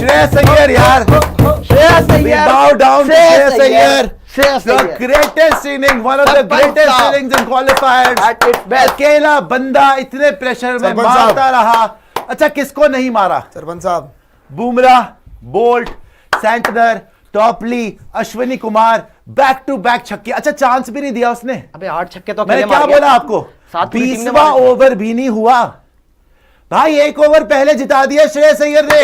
श्रेयस अय्यर यार, Shreyas Iyer, bow down to Shreyas Iyer. Shreyas The Iyer greatest inning, one of the greatest innings in qualifiers. at its best. अकेला बंदा इतने pressure में सरपंच मारता रहा. अच्छा किसको नहीं मारा? सरपंच साहब, Bumrah, Boult, Santner, Topley, Ashwani Kumar, back to back छक्के. अच्छा चांस भी नहीं दिया उसने. अबे 8 छक्के तो मैंने अकेले क्या मार गया। बोला आपको? सात पूरी टीम ने 20वां मारे थे। ओवर भी नहीं हुआ भाई, एक ओवर पहले जिता दिया श्रेयस अय्यर ने.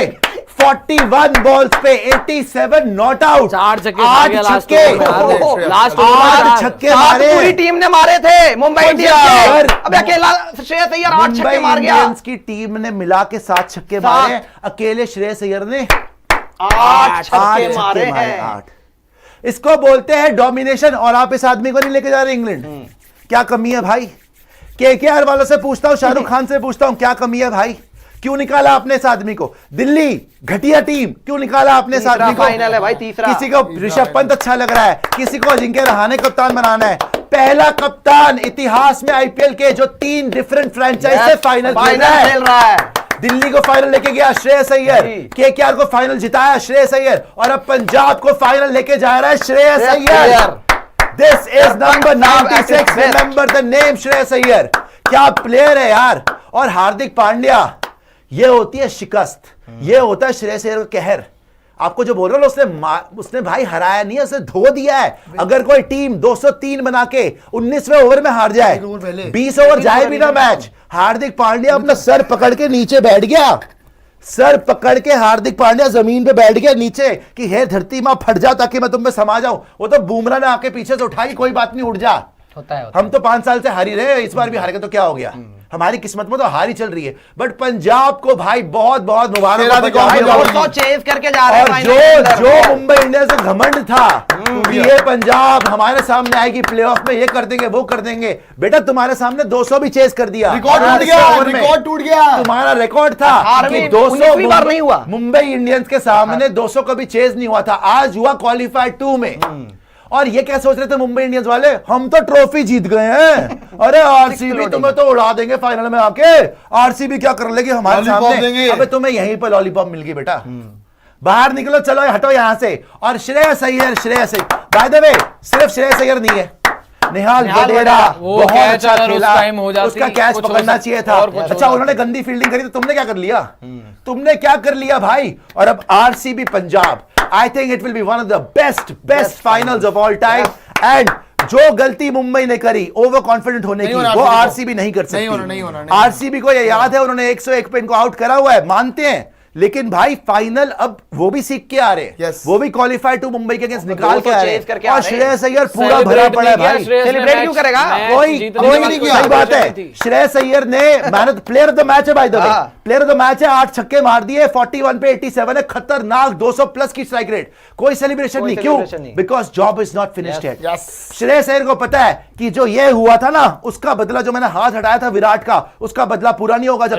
41 बॉल्स पे 87 नॉट आउट. 4 छक्के 8 छक्के, लास्ट 8 छक्के मारे. पूरी टीम ने मारे थे मुंबई इंडियंस यार। के। अबे अकेला श्रेयस अय्यर 8 छक्के मार गया। इंडियंस की टीम ने मिला के 7 छक्के मारे, अकेले श्रेयस अय्यर ने 8 छक्के मारे हैं। 8. इसको बोलते हैं डोमिनेशन. और आप इस आदमी को नहीं लेके जा रहे इंग्लैंड. क्या कमी है भाई? केकेआर वालों से पूछता हूं, शाहरुख खान से पूछता हूं, क्या कमी है भाई? क्यों निकाला आपने इस आदमी को? दिल्ली घटिया टीम, क्यों निकाला आपने इस आदमी को? फाइनल है भाई, तीसरा। किसी को ऋषभ पंत अच्छा लग रहा है, किसी को अजिंक्य रहाणे कप्तान बनाना है. पहला कप्तान इतिहास में आईपीएल के जो 3 डिफरेंट फ्रेंचाइज से फाइनल खेल रहा है। दिल्ली को फाइनल लेके गया श्रेयस अय्यर, केकेआर को फाइनल जिताया श्रेयस अय्यर, और अब पंजाब को फाइनल लेके जा रहा है Shreyas Iyer. This is number 96. Remember the name Shreyas Iyer. क्या प्लेयर है यार. और हार्दिक पांड्या, ये होती है शिकस्त, ये होता है श्रेयस अय्यर का कहर. आपको जो बोल रहा हूं, उसने भाई हराया नहीं है, उसने धो दिया है. अगर कोई टीम 203 बना के 19वें ओवर में हार जाए, 20 ओवर जाए भी ना मैच, हार्दिक पांड्या अपना सर पकड़ के नीचे बैठ गया. सर पकड़ के हार्दिक पांड्या जमीन पे बैठ गया नीचे कि हे धरती मां फट जा ताकि मैं तुम पे समा जाऊं. वो तो बुमराह ने आके पीछे से उठाई, कोई बात नहीं, उठ जा. होता है। हम तो 5 साल से हार ही रहे, इस बार भी हार गए तो क्या हो गया? हमारी किस्मत में तो हार ही चल रही है. बट पंजाब को भाई बहुत बहुत मुबारक. चेज करके जा रहे और हैं। जो मुंबई इंडियंस से घमंड था कि ये पंजाब हमारे सामने आएगी प्लेऑफ में, ये कर देंगे वो कर देंगे, बेटा तुम्हारे सामने 200 भी चेज कर दिया. रिकॉर्ड टूट गया, रिकॉर्ड टूट गया. तुम्हारा रिकॉर्ड था कि 19वीं बार नहीं हुआ. मुंबई इंडियंस के सामने 200 कभी चेज नहीं हुआ था. आज हुआ क्वालिफायर 2 में. और ये क्या सोच रहे थे मुंबई इंडियंस वाले, हम तो ट्रॉफी जीत गए हैं, अरे आरसीबी तुम्हें तो उड़ा देंगे फाइनल में आके. आरसीबी क्या कर लेगी हमारे सामने? अबे तुम्हें यहीं पर लॉलीपॉप मिल गई बेटा. बाहर निकलो, चलो हटो यहां से. और श्रेयस अय्यर, बाय द वे सिर्फ श्रेयस अय्यर नहीं है, निहाल वडेरा बहुत अच्छा खेला. उसका कैच पकड़ना चाहिए था. अच्छा उन्होंने गंदी फील्डिंग करी तो तुमने क्या कर लिया? तुमने क्या कर लिया भाई? और अब RCB Punjab, I think it will be one of the best finals of all time. And जो गलती मुंबई ने करी ओवर कॉन्फिडेंट होने की, वो आरसीबी नहीं कर सकती. आरसीबी को ये याद है, उन्होंने 101 पे इनको आउट करा हुआ है, मानते हैं. लेकिन भाई फाइनल अब वो भी सीख के आ रहे हैं. वो भी क्वालिफाई टू मुंबई के अगेंस्ट निकाल के आ रहे हैं. और श्रेयस अय्यर पूरा भरा पड़ा है भाई. सेलिब्रेट क्यों करेगा? कोई नहीं किया. सही बात है. श्रेयस अय्यर ने मेहनत, प्लेयर ऑफ द मैच है भाई the way, player of the match है. 8 छक्के मार दिए, 41 पे 87 है, खतरनाक 200 प्लस की स्ट्राइक रेट. कोई सेलिब्रेशन नहीं. क्यों? Because job is not finished yet. Shreyas Iyer को पता है कि जो ये हुआ था ना, उसका बदला, जो मैंने हाथ हटाया था विराट का, उसका बदला पूरा नहीं होगा जब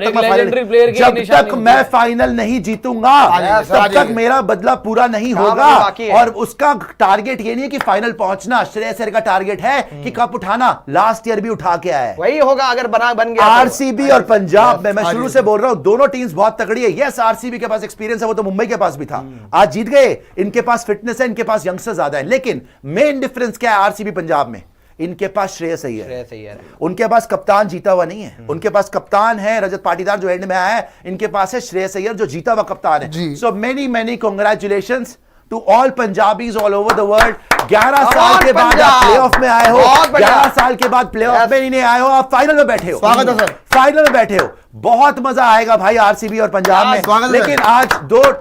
तक मैं फाइनल नहीं जीतूंगा, तब तक मेरा बदला पूरा नहीं होगा. और उसका टारगेट ये नहीं है कि फाइनल पहुंचना, श्रेयस अय्यर का टारगेट है कि कप उठाना. लास्ट ईयर भी उठा के आया है. वही होगा अगर बन गया. आरसीबी और पंजाब में मैं शुरू से बोल रहा हूं, दोनों टीम्स बहुत तगड़ी है. यस आरसीबी के पास एक्सपीरियंस है, वो तो मुंबई के पास भी था. आज जीत गए, इनके पास फिटनेस है, इनके पास यंगस्टर ज्यादा है. लेकिन मेन डिफरेंस क्या है आरसीबी पंजाब में? इनके पास श्रेयस अय्यर है. उनके पास कप्तान जीता हुआ नहीं है. उनके पास कप्तान है रजत पाटीदार जो एंड में आया है. इनके पास है श्रेयस अय्यर जो जीता हुआ कप्तान है. So many congratulations to all Punjabis all over the world. 11 साल के बाद आप प्लेऑफ में आए हो, 11 साल के बाद प्लेऑफ में नहीं आए हो, आप फाइनल में बैठे हो. स्वागत है सर. फाइनल में बैठे हो, बहुत मजा आएगा भाई आरसीबी और पंजाब में. लेकिन आज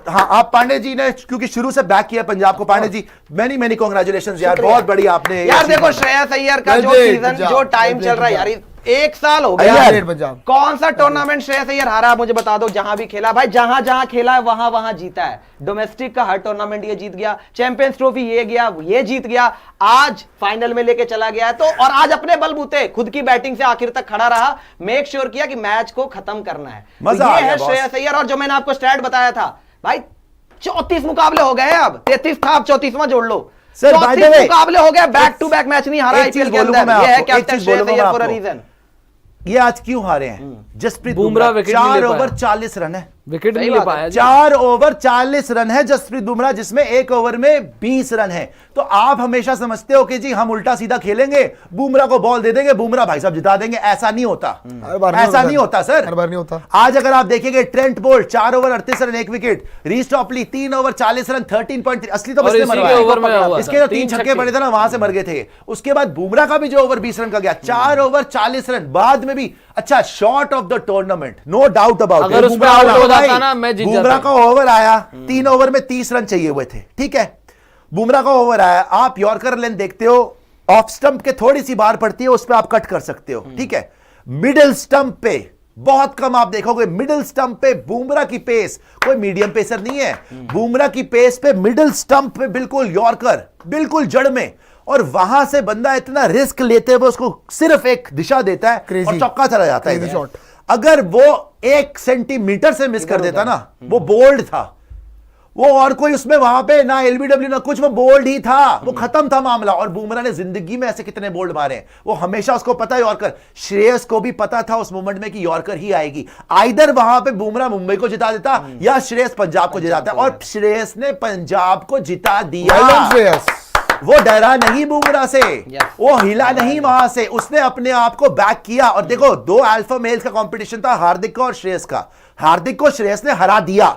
आप पांडे जी ने क्योंकि शुरू से बैक किया पंजाब को, पांडे जी मेनी कांग्रेचुलेशंस यार, बहुत बढ़िया आपने यार. देखो श्रेयस अय्यर का जो सीजन, जो टाइम चल रहा है यार, 1 साल हो गया. कौन सा टूर्नामेंट श्रेयस अय्यर हारा मुझे बता दो. जहां भी खेला भाई, जहां खेला है वहां जीता है. डोमेस्टिक का हर टूर्नामेंट ये जीत गया, चैंपियंस ट्रॉफी ये गया, ये जीत गया, आज फाइनल में लेके चला गया है. तो और आज अपने बलबूते खुद की बैटिंग से आखिर तक खड़ा रहा, मेक श्योर किया कि मैच को खत्म करना है. मजा तो ये है श्रेयस अय्यर. और जो मैंने आपको स्टैट बताया था भाई, 34 मुकाबले हो गए हैं. अब 33 था, अब 34वां जोड़ लो. सर 34 मुकाबले हो गए, बैक टू बैक मैच नहीं हारा आईपीएल के अंदर. ये है captain Shreyas Iyer for a reason. ये आज क्यों हारे हैं? जसप्रीत बुमराह 4 ओवर 40 रन है. विकेट नहीं ले पाया जी। 4 ओवर 40 रन है जसप्रीत बुमराह, जिसमें 1 ओवर में 20 रन है। तो आप हमेशा समझते हो कि जी हम उल्टा सीधा खेलेंगे, बुमराह को बॉल दे देंगे, बुमराह भाई साहब जिता देंगे। ऐसा नहीं होता, ऐसा नहीं होता सर, हर बार नहीं होता। आज अगर आप देखेंगे Trent Boult 4 over 38 run 1 wicket, Reece Topley 3 over 40 run 13.3, असली तो इसके तो 3 छक्के पड़े थे ना, वहां से मर गए थे। उसके बाद बुमराह का भी जो ओवर 20 रन का गया, 4 ओवर 40 रन बाद में भी। अच्छा, shot of the tournament, no doubt about अगर उसमें आउट हो जाता ना मैं जीत जाता। बुमराह का ओवर आया, 3 ओवर में 30 रन चाहिए हुए थे, ठीक है, बुमराह का ओवर आया, आप यॉर्कर लेंथ देखते हो, ऑफ स्टंप के थोड़ी सी बाहर पड़ती है, उस पर आप कट कर सकते हो, ठीक है। मिडिल स्टंप पे बहुत कम आप देखोगे, मिडिल स्टंप पे बुमराह की पेस, कोई मीडियम पेसर नहीं है, बुमराह की पेस पे मिडिल स्टंप पे बिल्कुल यॉर्कर, बिल्कुल जड़ में, और वहां से बंदा इतना रिस्क लेते हुए उसको सिर्फ एक दिशा देता है और चौका चला जाता है शॉट। अगर वो 1 सेंटीमीटर से मिस कर देता ना, वो बोल्ड था वो, और कोई उसमें वहां पे ना एलबीडब्ल्यू ना कुछ, वो बोल्ड ही था, वो खत्म था मामला। और बुमराह ने जिंदगी में ऐसे कितने बोल्ड मारे हैं, वो हमेशा उसको पता है यॉर्कर, श्रेयस को भी पता था उस मोमेंट में कि यॉर्कर ही आएगी। आइदर वहां पे बुमराह मुंबई को जिता देता या श्रेयस पंजाब को जिताता, और श्रेयस ने पंजाब को जिता दिया। वो डरा नहीं बुमराह से, वो हिला नहीं वहां से, उसने अपने आप को बैक किया। और देखो, 2 अल्फा मेल्स का कंपटीशन था, हार्दिक का और श्रेयस का। हार्दिक को श्रेयस ने हरा दिया।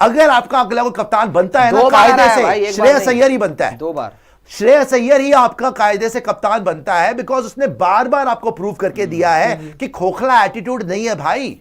अगर आपका अगला कोई कप्तान बनता है ना कायदे से, श्रेयस अय्यर ही बनता है। 2 बार श्रेयस अय्यर ही आपका कायदे से कप्तान बनता है, बिकॉज उसने बार बार आपको प्रूव करके दिया है कि खोखला एटीट्यूड नहीं है भाई,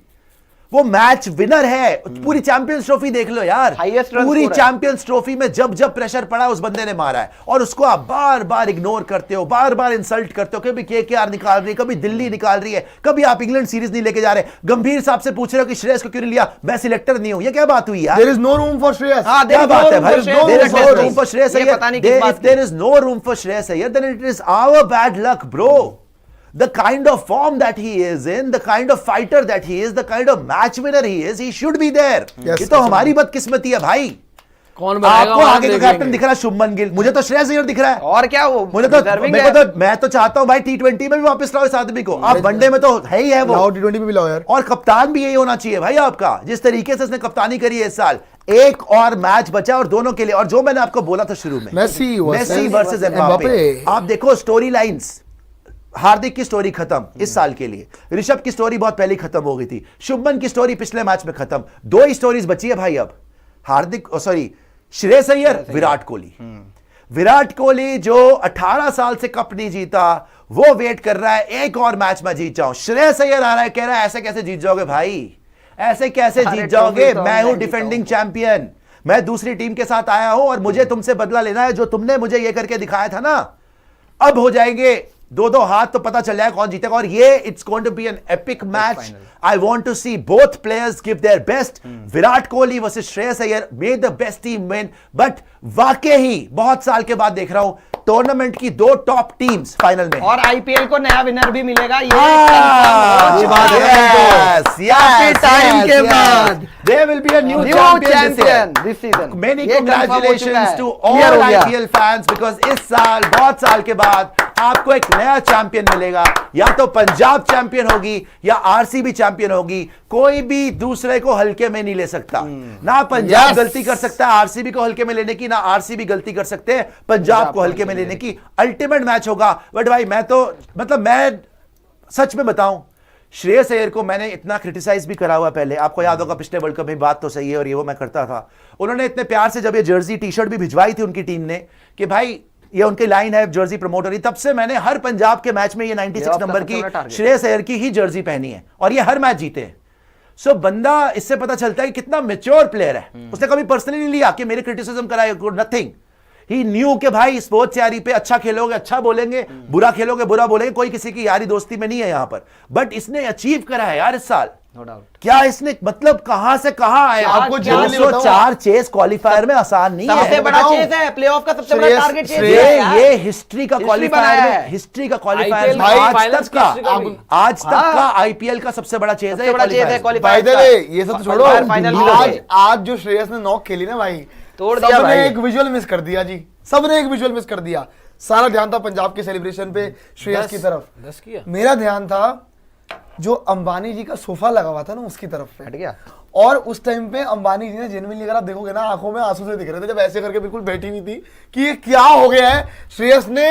वो मैच विनर है। पूरी चैंपियंस ट्रॉफी देख लो यार, पूरी चैंपियंस ट्रॉफी में जब जब प्रेशर पड़ा उस बंदे ने मारा है, और उसको आप बार बार इग्नोर करते हो, बार बार इंसल्ट करते हो। कभी केकेआर निकाल रही है, कभी दिल्ली निकाल रही है, कभी आप इंग्लैंड सीरीज नहीं लेके जा रहे। गंभीर साहब से पूछ रहे हो कि श्रेयस को क्यों नहीं लिया, मैं सिलेक्टर नहीं हूं, ये क्या बात हुई यार? There is no room for Shreyas. हां, क्या बात है भाई, there is no room for Shreyas Iyer. If there is no room for Shreyas Iyer, then it is our bad luck bro. The kind of form that he is in, the kind of fighter that he is, the kind of match winner he is, he should be there. ये तो हमारी बदकिस्मती है भाई। कौन बनाएगा? आपको आगे का कैप्टन दिख रहा है शुभमन गिल, मुझे तो श्रेयस अय्यर दिख रहा है। और क्या, वो मुझे तो मैं तो चाहता हूं भाई T20 में भी वापस लाओ इस आदमी को। आप वनडे में तो है ही है वो, T20 में भी लाओ यार। और कप्तान भी यही होना चाहिए भाई आपका, जिस तरीके से उसने कप्तानी करी है इस साल। एक और मैच बचा और दोनों के लिए, और जो मैंने आपको बोला था शुरू में, मेसी वर्सेस एम्बापे। आप देखो स्टोरी लाइंस, हार्दिक की स्टोरी खत्म इस साल के लिए, ऋषभ की स्टोरी बहुत पहले खत्म हो गई थी, शुभमन की स्टोरी पिछले मैच में खत्म, 2 ही स्टोरीज बची है भाई अब। हार्दिक श्रेयस अय्यर, विराट कोहली। विराट कोहली जो 18 साल से कप नहीं जीता, वो वेट कर रहा है एक और मैच में जीत जाऊं। श्रेयस अय्यर आ रहा है, कह रहा है ऐसे कैसे जीत जाओगे भाई, ऐसे कैसे जीत जाओगे, मैं हूं डिफेंडिंग चैंपियन, मैं दूसरी टीम के साथ आया हूं और मुझे तुमसे बदला लेना है, जो तुमने मुझे ये करके दिखाया था ना। अब हो जाएंगे 2-2 हाथ, तो पता चल जाएगा कौन जीतेगा। और ये it's going to be an epic match. I want to see both players give their best. Virat Kohli versus Shreyas Iyer, may the best team win. But वाकई ही बहुत साल के बाद देख रहा हूं टूर्नामेंट की 2 टॉप टीम्स फाइनल में, और आईपीएल को नया विनर भी मिलेगा ये टाइम के बाद। There will be a new champion this season. Many congratulations to all IPL fans, because इस साल बहुत साल के बाद आपको एक नया चैंपियन मिलेगा। या तो पंजाब चैंपियन होगी या आरसीबी चैंपियन होगी, कोई भी दूसरे को हल्के में नहीं ले सकता। ना पंजाब गलती कर सकता है आरसीबी को हल्के में लेने की, ना आरसीबी गलती कर सकते हैं पंजाब को हल्के में लेने की। अल्टीमेट मैच होगा। बट भाई मैं तो मैं सच में बताऊं, श्रेयस अय्यर को मैंने इतना क्रिटिसाइज भी करा हुआ पहले, आपको याद होगा पिछले वर्ल्ड कप में, बात तो सही है और ये वो मैं करता था। उन्होंने इतने प्यार से जब ये जर्सी टी शर्ट भी भिजवाई थी उनकी टीम ने कि भाई ये उनकी लाइन है जर्सी प्रमोटर ही, तब से मैंने हर पंजाब के मैच में ये 96 नंबर की श्रेयस अय्यर की ही जर्सी पहनी है और ये हर मैच जीते हैं। सो बंदा, इससे पता चलता है कि कितना मैच्योर प्लेयर है। उसने कभी पर्सनली नहीं लिया कि मेरे क्रिटिसिज्म कराए, नथिंग। ही न्यू के भाई स्पोर्ट्स यारी पे अच्छा खेलोगे अच्छा बोलेंगे, बुरा खेलोगे बुरा बोलेंगे, कोई किसी की यारी दोस्ती में नहीं है यहां पर। बट इसने अचीव करा है यार इस साल, नो डाउट। क्या इसने मतलब कहां से कहां आया? आपको 204 चेस क्वालिफायर में आसान नहीं है, सबसे बड़ा चेस है, प्लेऑफ का सबसे बड़ा टारगेट चेस है। ये हिस्ट्री का क्वालिफायर है, हिस्ट्री का क्वालिफायर आज तक का आईपीएल का सबसे बड़ा चेस है। ये सब छोड़ो, आज जो श्रेयस ने नॉक खेली ना भाई, तोड़ दिया भाई। सबने एक विजुअल मिस कर दिया जी, सबने एक विजुअल मिस कर दिया। सारा ध्यान था पंजाब के सेलिब्रेशन पे श्रेयस की तरफ, मेरा ध्यान था जो अंबानी जी का सोफा लगा हुआ था ना उसकी तरफ पे हट गया। और उस टाइम पे अंबानी जी ने जेन्युइनली, अगर आप देखोगे ना, आंखों में आंसू से दिख रहे थे जब ऐसे करके बिल्कुल बैठी हुई थी कि ये क्या हो गया है। श्रेयस ने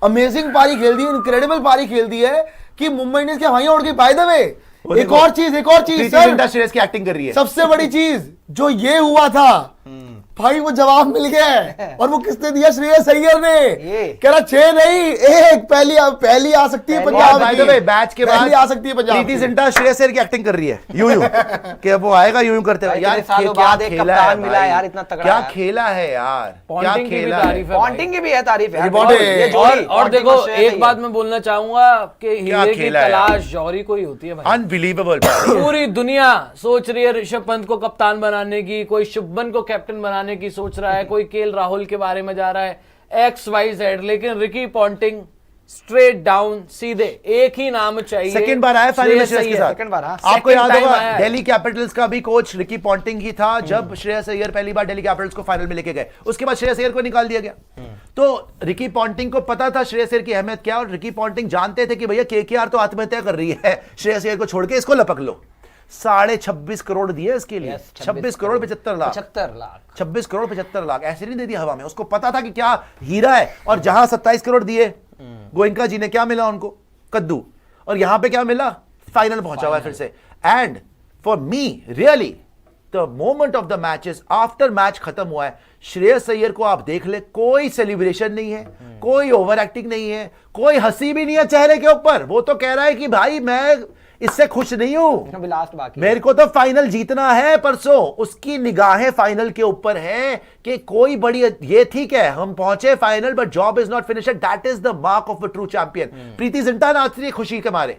अमेजिंग पारी खेल दी, इनक्रेडिबल पारी खेल दी है कि मुंबई इंडियंस के हवाइयां उड़ गई। बाय द वे एक और चीज सर, श्रेयस की एक्टिंग कर रही है। सबसे बड़ी चीज जो ये हुआ था भाई, वो जवाब मिल गया है। और वो किसने दिया? श्रेयस अय्यर ने। कह रहा 6 नहीं 1, पहली आ सकती है पंजाब की। मैच के बाद आ सकती है पंजाब। प्रीति जिंटा श्रेयस अय्यर की एक्टिंग कर रही है यूं कि वो आएगा यूं करते हुए। यार क्या खेला है मिला यार, इतना तगड़ा क्या खेला है यार, क्या खेला है। पॉन्टिंग की भी है तारीफ है। और देखो एक बात मैं बोलना चाहूंगा कि हीरे की तलाश जौहरी को ही होती है भाई। अनबिलीवेबल। पूरी दुनिया सोच रही है ऋषभ पंत को कप्तान बनाने की, कोई शुभमन को कैप्टन बनाने की सोच रहा है, कोई केएल राहुल के बारे में जा रहा है, XYZ, लेकिन रिकी पॉन्टिंग स्ट्रेट डाउन सीधे एक ही नाम चाहिए। सेकंड बार आया फाइनल में श्रेयस के साथ। सेकंड बार आपको याद होगा दिल्ली कैपिटल्स का भी कोच रिकी पॉन्टिंग ही था जब श्रेयस अय्यर पहली बार दिल्ली कैपिटल्स को फाइनल में लेके गए। उसके बाद श्रेयस अय्यर को निकाल दिया गया। तो रिकी पॉन्टिंग को पता था श्रेयस अय्यर की अहमियत क्या, और रिकी पॉन्टिंग जानते थे कि भैया केकेआर तो आत्महत्या कर रही है, श्रेयस अय्यर को छोड़ के इसको लपक लो। 26.5 करोड़ दिए इसके लिए। 26 करोड़ 75 लाख 26 करोड़ 75 लाख ऐसे नहीं दे दिया हवा में। उसको पता था कि क्या हीरा है। और जहां 27 करोड़ दिए गोयनका जी ने, क्या मिला उनको? कद्दू। और यहां पे क्या मिला? फाइनल पहुंचा हुआ है फिर से। And for me really the moment of the match is after match खत्म हुआ है, श्रेयस अय्यर को आप देख ले, कोई सेलिब्रेशन नहीं है, कोई ओवर एक्टिंग नहीं है, कोई हंसी भी नहीं है चेहरे के ऊपर। वो तो कह रहा है कि भाई मैं इससे खुश नहीं हूं, लास्ट बाकी मेरे को तो फाइनल जीतना है परसों। उसकी निगाहें फाइनल के ऊपर है कि कोई बड़ी, ये ठीक है हम पहुंचे final but job is not finished. That is the mark of a true champion. Preity Zinta नाच रही खुशी के मारे,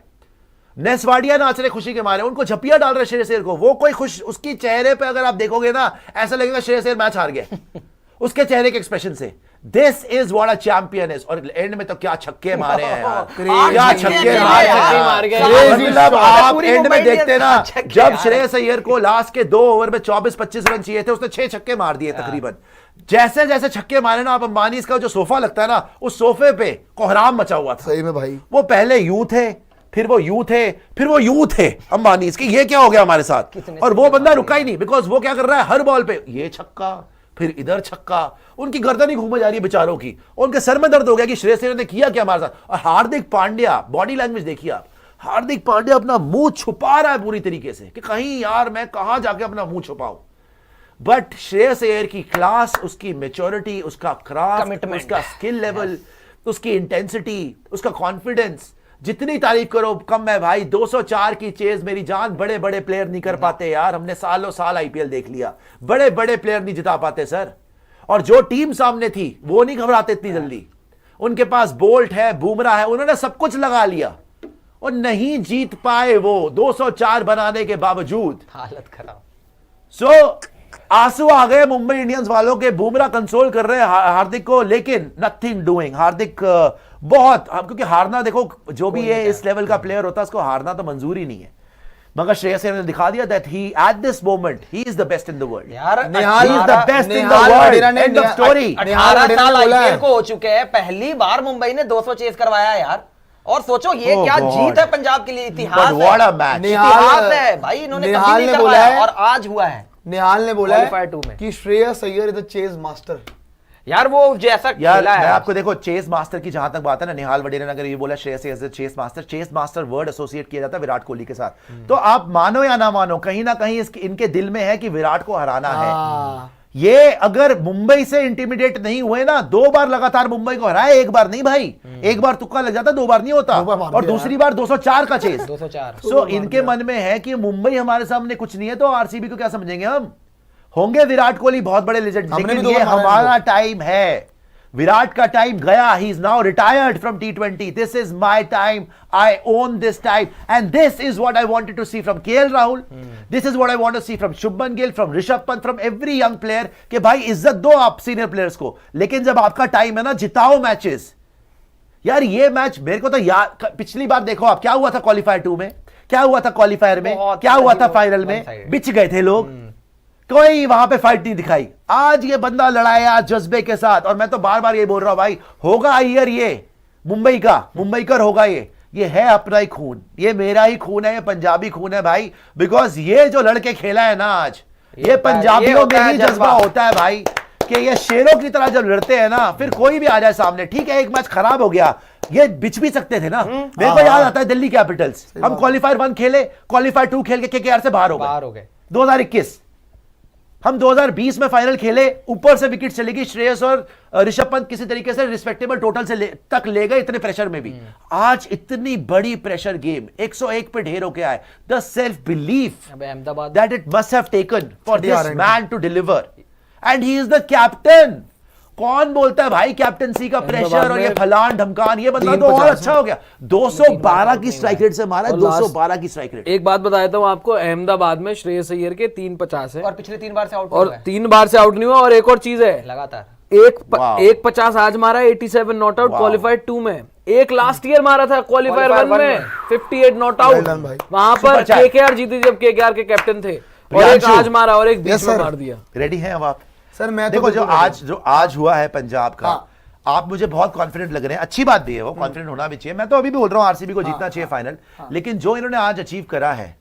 नेसवाडिया नाच रहे खुशी के मारे, उनको झपिया डाल रहे श्रेयस अय्यर को। वो कोई खुश, उसकी चेहरे पे अगर आप देखोगे ना ऐसा लगेगा श्रेयस अय्यर मैच हार गया उसके चेहरे के एक्सप्रेशन से। This is what a champion is. और एंड में तो क्या छक्के मारे हैं यार, क्या छक्के मार गए। मतलब आप एंड में देखते ना, जब श्रेयस अय्यर को लास्ट के 2 ओवर में 24-25 रन चाहिए थे, उसने 6 छक्के मार दिए तकरीबन। जैसे जैसे छक्के मारे ना, आप अंबानी इसका जो सोफा लगता है ना, उस सोफे पे कोहराम मचा हुआ था। सही में भाई, वो पहले यूं थे, फिर वो यूं थे, फिर वो यूं थे अंबानी इसके। ये क्या हो गया हमारे साथ? और वो बंदा रुका ही नहीं, बिकॉज वो क्या कर रहा है, हर बॉल पे ये छक्का फिर इधर छक्का। उनकी गर्दन ही घूमे जा रही है बेचारों की, उनके सर में दर्द हो गया कि श्रेयस अय्यर ने किया क्या हमारे साथ। और हार्दिक पांड्या, बॉडी लैंग्वेज देखिए आप, हार्दिक पांड्या अपना मुंह छुपा रहा है पूरी तरीके से कि कहीं यार मैं कहां जाके अपना मुंह छुपाऊं। बट श्रेयस अय्यर की क्लास, उसकी मैच्योरिटी, उसका क्राफ्ट, उसका स्किल लेवल, उसकी इंटेंसिटी, उसका कॉन्फिडेंस, जितनी तारीफ करो कम है भाई। 204 की चेज मेरी जान बड़े बड़े प्लेयर नहीं कर पाते यार। हमने सालों साल आईपीएल देख लिया, बड़े बड़े प्लेयर नहीं जिता पाते सर। और जो टीम सामने थी वो नहीं घबराते इतनी जल्दी। उनके पास बोल्ट है, बुमराह है, उन्होंने सब कुछ लगा लिया और नहीं जीत पाए वो 204 बनाने के बावजूद। हालत खराब। सो आंसू आ गए मुंबई इंडियंस वालों के। बुमराह कंसोल कर रहे हैं हार्दिक को, लेकिन नथिंग डूइंग। हार्दिक बहुत, क्योंकि हारना देखो जो भी है इस लेवल का प्लेयर होता है उसको हारना तो मंजूर ही नहीं है। मगर श्रेयस अय्यर ने दिखा दिया that he at this moment he is the best in the world. यार Nihal is the best in the world. End of story. 18 साल आईपीएल को हो चुके हैं, पहली बार मुंबई ने 200 चेस करवाया यार। और सोचो ये क्या जीत है पंजाब के लिए, इतिहास है भाई। इन्होंने कभी नहीं करवाया और आज हुआ है। निहाल ने बोला है कि Shreyas Iyer is the chase master. यार वो जैसा खेला है, मैं आपको देखो चेस मास्टर की जहां तक बात है ना, निहाल वडेरा ने अगर ये बोला Shreyas Iyer chase master word associate किया जाता है विराट कोहली के साथ। तो आप मानो या ना मानो, कहीं ना कहीं इनके दिल में है कि विराट को हराना है। ये अगर मुंबई से इंटिमिडेट नहीं हुए ना, 2 बार लगातार मुंबई को हराए, एक बार नहीं भाई, एक बार तुक्का लग जाता, 2 बार नहीं होता। और दूसरी बार 204 का चेस। 204। सो इनके मन में है कि मुंबई हमारे सामने कुछ नहीं है, तो आरसीबी को क्या समझेंगे हम? होंगे विराट कोहली बहुत बड़े लेजेंड, लेकिन ये हमारा टाइम है। विराट का टाइम गया, he is now retired from T20। This is my time, I own this time, and this is what I wanted to see from KL Rahul. This is what I want to see from Shubman Gill, from Rishabh Pant, from every young player कि भाई इज्जत दो आप senior players को, लेकिन जब आपका time है ना, जिताओ मैचेस। यार ये मैच मेरे को तो यार, पिछली बार देखो आप क्या हुआ था क्वालिफायर 2 में, क्या हुआ था क्वालिफायर में, क्या हुआ था फाइनल में, बिछ गए थे लोग, कोई वहां पे फाइट नहीं दिखाई। आज ये बंदा लड़ाया जज्बे के साथ, और मैं तो बार बार ये बोल रहा हूं भाई, होगा ईयर ये मुंबई का, मुंबईकर होगा ये। ये है अपना ही खून, ये मेरा ही खून है, ये पंजाबी खून है भाई। बिकॉज ये जो लड़के खेला है ना आज, ये पंजाबियों में ही जज्बा होता है भाई कि ये शेरों की तरह जब लड़ते हैं ना, फिर कोई भी आ जाए सामने। ठीक है एक मैच खराब हो गया, ये बिच भी सकते थे ना। मेरे को याद आता है दिल्ली कैपिटल्स, हम क्वालिफायर 1 खेले, क्वालिफायर 2 खेल के केकेआर से बाहर हो गए 2021। हम 2020 में फाइनल खेले, ऊपर से विकेट चली गई, श्रेयस और ऋषभ पंत किसी तरीके से रिस्पेक्टेबल टोटल से तक ले गए, इतने प्रेशर में भी। आज इतनी बड़ी प्रेशर गेम 101 पे ढेर होके आए। The self belief Ahmedabad that it must have taken for this man to deliver, and he is the captain. कौन बोलता है भाई कैप्टनसी का प्रेशर और ये फलान ढमकान, ये बंदा तो और अच्छा हो गया। 212 की स्ट्राइक रेट से मारा, 212 की स्ट्राइक रेट। एक बात बताया था आपको, अहमदाबाद में श्रेयस अय्यर के 350 है और पिछले 3 बार से आउट और 3 बार से आउट नहीं हुआ। और एक और चीज है, लगातार एक 50 आज मारा, 87 नॉट आउट क्वालिफाइड 2 में। एक लास्ट ईयर मारा था क्वालिफायर 1 में 58 नॉट आउट, वहां पर केकेआर जीती जब केकेआर के कैप्टन थे। और एक आज मारा और एक बीच में मार दिया। रेडी हैं अब आप? सर मैं देखो जो आज हुआ है पंजाब का, आप मुझे बहुत कॉन्फिडेंट लग रहे हैं, अच्छी बात भी है, वो कॉन्फिडेंट होना भी चाहिए। मैं तो अभी भी बोल रहा हूं आरसीबी को जीतना चाहिए फाइनल, लेकिन जो इन्होंने आज अचीव करा है,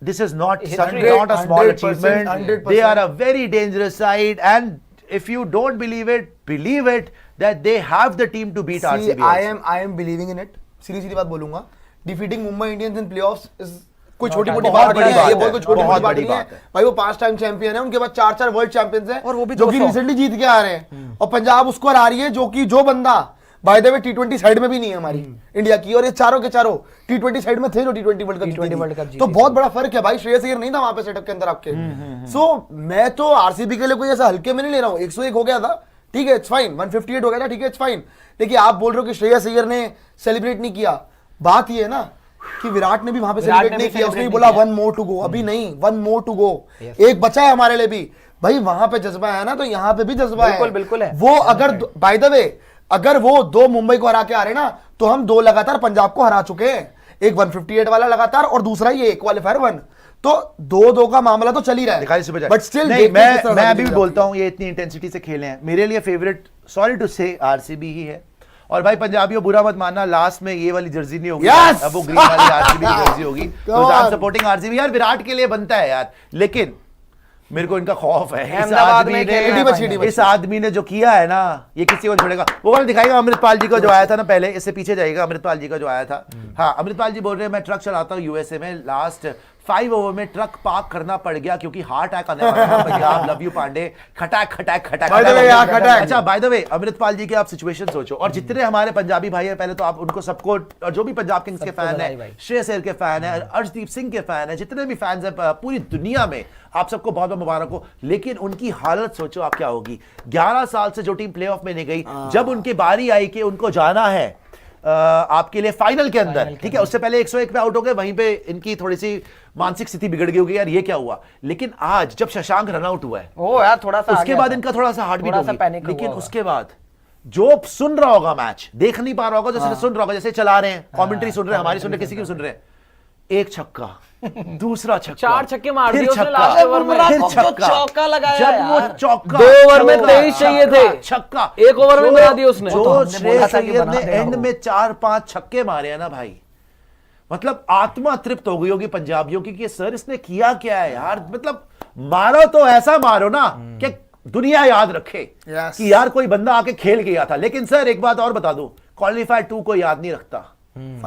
this is not a small achievement. They are a very dangerous side, and if you don't believe it that they have the team to beat RCB. I am believing in it. सीधी बात बोलूंगा, defeating Mumbai Indians in playoffs is कोई छोटी मोटी बात नहीं है, ये कोई छोटी मोटी बात नहीं है भाई। वो 5 टाइम चैंपियन है, उनके बाद 4 वर्ल्ड चैंपियंस हैं, और वो भी जो कि रिसेंटली जीत के आ रहे हैं। और पंजाब उसको हरा रही है जो बंदा bye the way T20 side में भी नहीं है हमारी इंडिया की, और ये चारों के चारों T20 साइड में थे जो T20 वर्ल्ड कप। तो बहुत बड़ा फर्क है भाई। श्रेयस अय्यर नहीं था वहां पे सेटअप के अंदर आपके। सो मैं तो आरसीबी के लिए कोई ऐसा हल्के में नहीं ले रहा हूँ। 101 हो गया था, ठीक है, इट्स फाइन। 158 हो गया था, ठीक है, इट्स फाइन। देखिए आप बोल रहे हो कि श्रेयस अय्यर ने सेलिब्रेट नहीं किया, बात ये है ना कि विराट ने भी वहां पे सेलिब्रेट नहीं किया। उसने भी बोला 1 मोर टू गो, अभी नहीं, 1 मोर टू गो, एक बचा है हमारे लिए भी भाई। वहां पे जज्बा है ना, तो यहाँ पे भी जज्बा है, बिल्कुल है वो। अगर बाय द वे अगर वो 2 मुंबई को हरा के आ रहे ना, तो हम 2 लगातार पंजाब को हरा चुके हैं, एक 158 वाला लगातार और दूसरा ये क्वालिफायर 1। तो 2-2 का मामला तो चल ही रहा है, बट स्टिल मैं अभी भी बोलता हूं ये इतनी इंटेंसिटी से खेले हैं, मेरे लिए फेवरेट सॉरी टू से आरसीबी ही है। और भाई पंजाबियों बुरा मत मानना, लास्ट में ये वाली जर्सी नहीं होगी, अब वो ग्रीन वाली आरसीबी की जर्सी होगी। तो आई एम सपोर्टिंग आरसीबी। यार विराट के लिए बनता है यार, लेकिन मेरे को इनका खौफ है। इस आदमी ने जो किया है ना, ये किसी को छोड़ेगा। वो वाला दिखाएगा अमृतपाल जी को जो आया था ना पहले, इससे पीछे जाएगा अमृतपाल जी का जो आया था। हाँ, अमृतपाल जी बोल रहे हैं मैं ट्रक चलाता हूँ यूएसए में, लास्ट 5 ओवर में ट्रक पार्क करना पड़ गया क्योंकि हार्ट अटैक आने वाला था। पंजाब लव यू पांडे, खटाक। अच्छा by the way Amritpal ji के आप सिचुएशन सोचो, और जितने हमारे पंजाबी भाई हैं, पहले तो आप उनको सबको, और जो भी पंजाब किंग्स के फैन है, श्रेयस अय्यर के फैन है, अर्शदीप सिंह के फैन है, जितने भी फैंस हैं पूरी दुनिया में, आप सबको बहुत बहुत मुबारक हो। लेकिन उनकी हालत सोचो आप क्या होगी। 11 साल से जो टीम प्लेऑफ में नहीं गई, जब उनकी बारी आई कि उनको जाना है आपके लिए फाइनल के अंदर, ठीक है, उससे पहले 101 पे आउट हो गए, वहीं पे इनकी थोड़ी सी मानसिक स्थिति बिगड़ गई होगी, यार ये क्या हुआ। लेकिन आज जब शशांक रन आउट हुआ है, ओ यार थोड़ा सा उसके बाद इनका थोड़ा सा हार्ट बीट होगी। लेकिन उसके बाद जो सुन रहा होगा मैच, देख नहीं पा रहा होगा, जैसे सुन रहा होगा, जैसे चला रहे हैं, कमेंट्री सुन रहे हैं, हमारी सुन रहे, किसी की सुन रहे हैं, एक छक्का, दूसरा छक्का, 4 छक्के मार दिए उसने छक्का, लास्ट ओवर में, फिर छक्का, चौका लगाया जब वो चौका, 2 ओवर में 23 चाहिए थे, छक्का 1 ओवर में बना दिया उसने। जो श्रेयस अय्यर ने एंड में 4-5 छक्के मारे हैं ना भाई, मतलब आत्मा तृप्त हो गई होगी पंजाबियों की कि सर इसने किया क्या है यार। मतलब मारो तो ऐसा मारो ना कि दुनिया याद रखे कि यार कोई बंदा आके खेल गया था। लेकिन सर एक बात और बता दूं, क्वालिफायर 2 को याद नहीं रखता,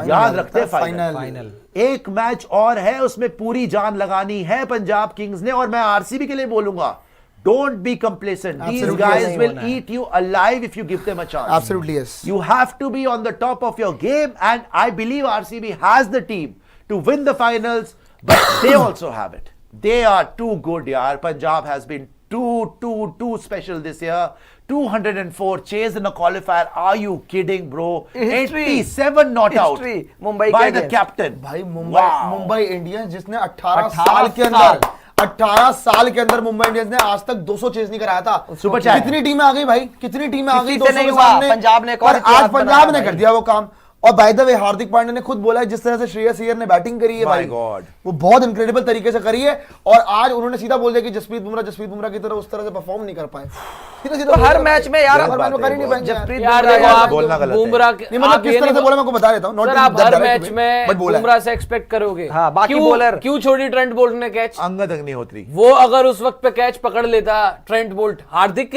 याद रखते फाइनल। एक मैच और है, उसमें पूरी जान लगानी है पंजाब किंग्स ने। और मैं आरसीबी के लिए बोलूंगा, don't be complacent. These guys will eat you alive if you give them a chance. Absolutely yes. You have to be on the top of your game, and I believe RCB has the team to win the finals, but they also have it. They are too good, yaar. Punjab has been too special this year. 204 chase in a qualifier. Are you kidding, bro? History. 87 not out Mumbai by the captain. भाई Mumbai Indians जिसने 18 साल के अंदर 18 साल के अंदर Mumbai Indians ने आज तक 200 चेज नहीं कराया था। सुपर चैट कितनी टीमें आ गई भाई, कितनी टीमें आ गई, 200 नहीं के हुआ, सामने। पंजाब ने और आज पंजाब ने कर दिया वो काम। और बाय द वे हार्दिक पांड्या ने खुद बोला है जिस तरह से श्रेयस अय्यर ने बैटिंग करी है My भाई God. वो बहुत इनक्रेडिबल तरीके से करी है, और आज उन्होंने सीधा बोल दिया कि जसप्रीत बुमराह की तरह उस तरह से परफॉर्म नहीं कर पाए। तो हर मैच में यार हर मैच में कर ही नहीं पाएंगे यार। जसप्रीत यार बुमराह देखो यार, आप बोलना गलत है। बुमराह नहीं मतलब किस तरह से बोला मैं आपको बता देता हूँ, सर आप हर मैच में बुमराह से एक्सपेक्ट करोगे। हाँ, बाकी क्यों- बॉलर- क्यों छोड़ी ट्रेंट बोल्ट ने कैच? अंगद अग्निहोत्री वो अगर उस वक्त पे कैच पकड़ लेता ट्रेंट बोल्ट, हार्दिक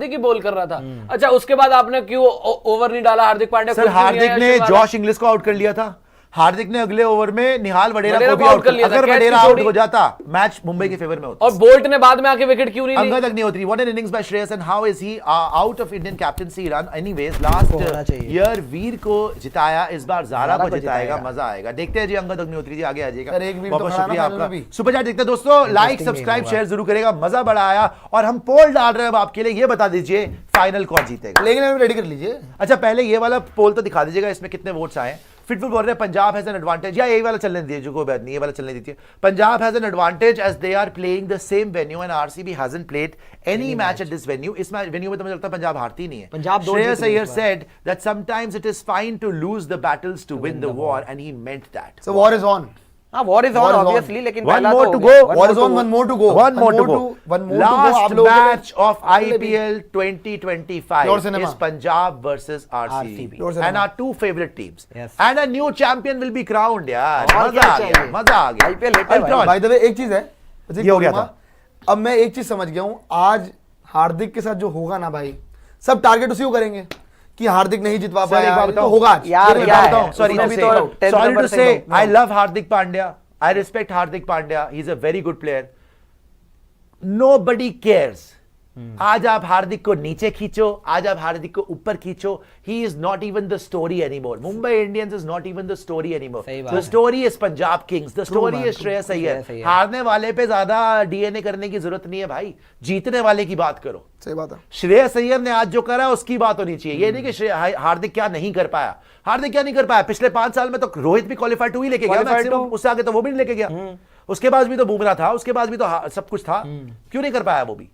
ही बॉल कर रहा था। अच्छा उसके बाद आपने क्यों ओवर नहीं डाला हार्दिक पांड्या? सर खुद क्यों नहीं हार्दिक आया ने शिवाला? जॉश इंग्लिश को आउट कर लिया था। हार्दिक ने अगले ओवर में निहाल वडेरा वडेरा को भी को आउट कर लिया। था, अगर कैच वडेरा की आउट थोड़ी- हो जाता मैच मुंबई के फेवर में होता। और बोल्ट ने बाद में आके विकेट क्यों नहीं ली? Angad Agnihotri, what an innings by Shreyas and how is he out of Indian captaincy run? Anyways, last होना चाहिए। year वीर को जिताया, इस बार ज़ारा को जिताएगा, जिताएगा। मजा आएगा। देखते हैं जी अंगद अग्निहोत्री जी, आगे आ जाइएगा। सर, एक वीर बहुत तो बहुत खड़ा ना शुक्रिया final आपका। में भी। सुपर चैट देखते हैं दोस्तों, लाइक सब्सक्राइब शेयर जरूर करेगा, मजा बड़ा आया। और हम पोल डाल रहे हैं अब आपके लिए, ये बता दीजिए फाइनल कौन जीतेगा। लेकिन रेडी कर लीजिए। अच्छा पहले ये वाला पोल तो दिखा दीजिएगा, इसमें कितने वोट्स आए। फिटफुल बोल रहे हैं पंजाब हैज एन एडवांटेज, या यही वाला चलने दीजिए, जो कोई बात नहीं, ये वाला चलने दीजिए। Punjab has an advantage as they are playing the same venue and RCB hasn't played any match at this venue. इस वेन्यू में तो मुझे लगता है पंजाब हारती नहीं है। पंजाब दो श्रेयस जीत रही है अय्यर इस बार। said that sometimes it is fine to lose the battles to win the war and he meant that. So war is on. हाँ war is War on is on. Obviously, लेकिन One पहला more तो to हो go. गया। War is on, one more to go. One more to go. one more to go. Last आप लोगों के लिए- match of IPL 2025 Pure cinema. is Punjab versus RCB. Pure cinema. And our two favorite teams. Yes. And a new champion will be crowned यार। और मजा क्या आ गया, चाहिए? मजा आ गया। IPL हिट है भाई। Ultron, बाय द वे एक चीज है, ये हो गया था। अब मैं एक चीज समझ गया हूं, आज हार्दिक के साथ जो होगा ना भाई, सब टारगेट उसी को करेंगे कि हार्दिक नहीं जितवा सर, एक पाया, बात तो बताऊं? होगा आज। यार, ये क्या मैं है? बताऊं, Sorry उसमें to भी say, तो 10 sorry नंबर to से say, go. I love Hardik Pandya. I respect Hardik Pandya. He's a very good player. Nobody cares. आज आप हार्दिक को नीचे खींचो, आज आप हार्दिक को ऊपर खींचो, he is not even the story anymore. Mumbai Indians is not even the story anymore. सही बात The है। story is Punjab Kings. The story man, is Shreyas Shreyas Iyer. Iyer। हारने वाले पे ज्यादा डीएनए करने की जरूरत नहीं है भाई, जीतने वाले की बात करो। सही बात है। श्रेयस अय्यर ने आज जो करा उसकी बात होनी चाहिए, ये नहीं कि हार्दिक क्या नहीं कर पाया। हार्दिक क्या नहीं कर पाया? पिछले 5 साल में तो रोहित भी क्वालिफाई 2 ही लेके गया Qualified मैक्सिमम, two। उससे आगे तो वो भी नहीं लेके गया। उसके बाद भी तो बुमराह था, उसके बाद भी तो सब कुछ था, क्यों नहीं कर पाया वो भी?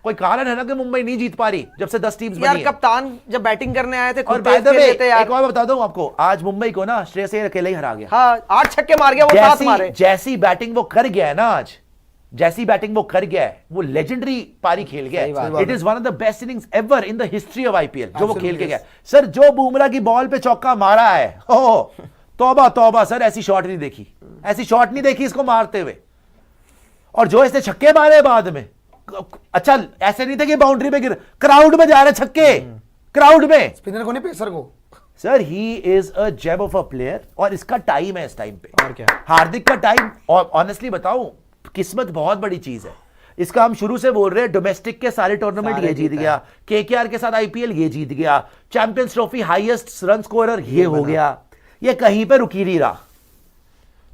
कोई कारण है ना कि मुंबई नहीं जीत पा रही जब से 10 टीम्स यार बनी है। कप्तान जब बैटिंग करने आए थे और खुद बाय तेज द खेल वे लेते यार। एक और बता दूं आपको, आज मुंबई को ना श्रेयस अय्यर अकेले ही हरा गया। हाँ 8 छक्के मार गया वो, 7 मारे। जैसी बैटिंग वो कर गया है ना आज, जैसी बैटिंग वो कर गया है, वो लेजेंडरी पारी खेल गया सही बात है। It is one of the best innings ever in the history of IPL जो वो खेल के गया है। सर जो बुमराह की बॉल पे चौका मारा है, ओ तौबा तौबा सर, ऐसी शॉट नहीं देखी, ऐसी शॉट नहीं देखी इसको मारते हुए। और जो इसने छक्के मारे बाद में, अच्छा ऐसे नहीं थे कि बाउंड्री पे गिर, क्राउड में जा रहे छक्के, क्राउड में। स्पिनर को नहीं, पेसर को। Sir he is a gem of a player, और इसका टाइम है इस टाइम पे। और क्या? हार्दिक का टाइम, और ऑनेस्टली बताऊं, किस्मत बहुत बड़ी चीज है। इसका हम शुरू से बोल रहे हैं, डोमेस्टिक के सारे टूर्नामेंट सारे ये जीत जीता गया, केकेआर के साथ आईपीएल ये जीत गया, champions trophy highest run scorer ये हो गया, ये कहीं पे रुकी नहीं रहा।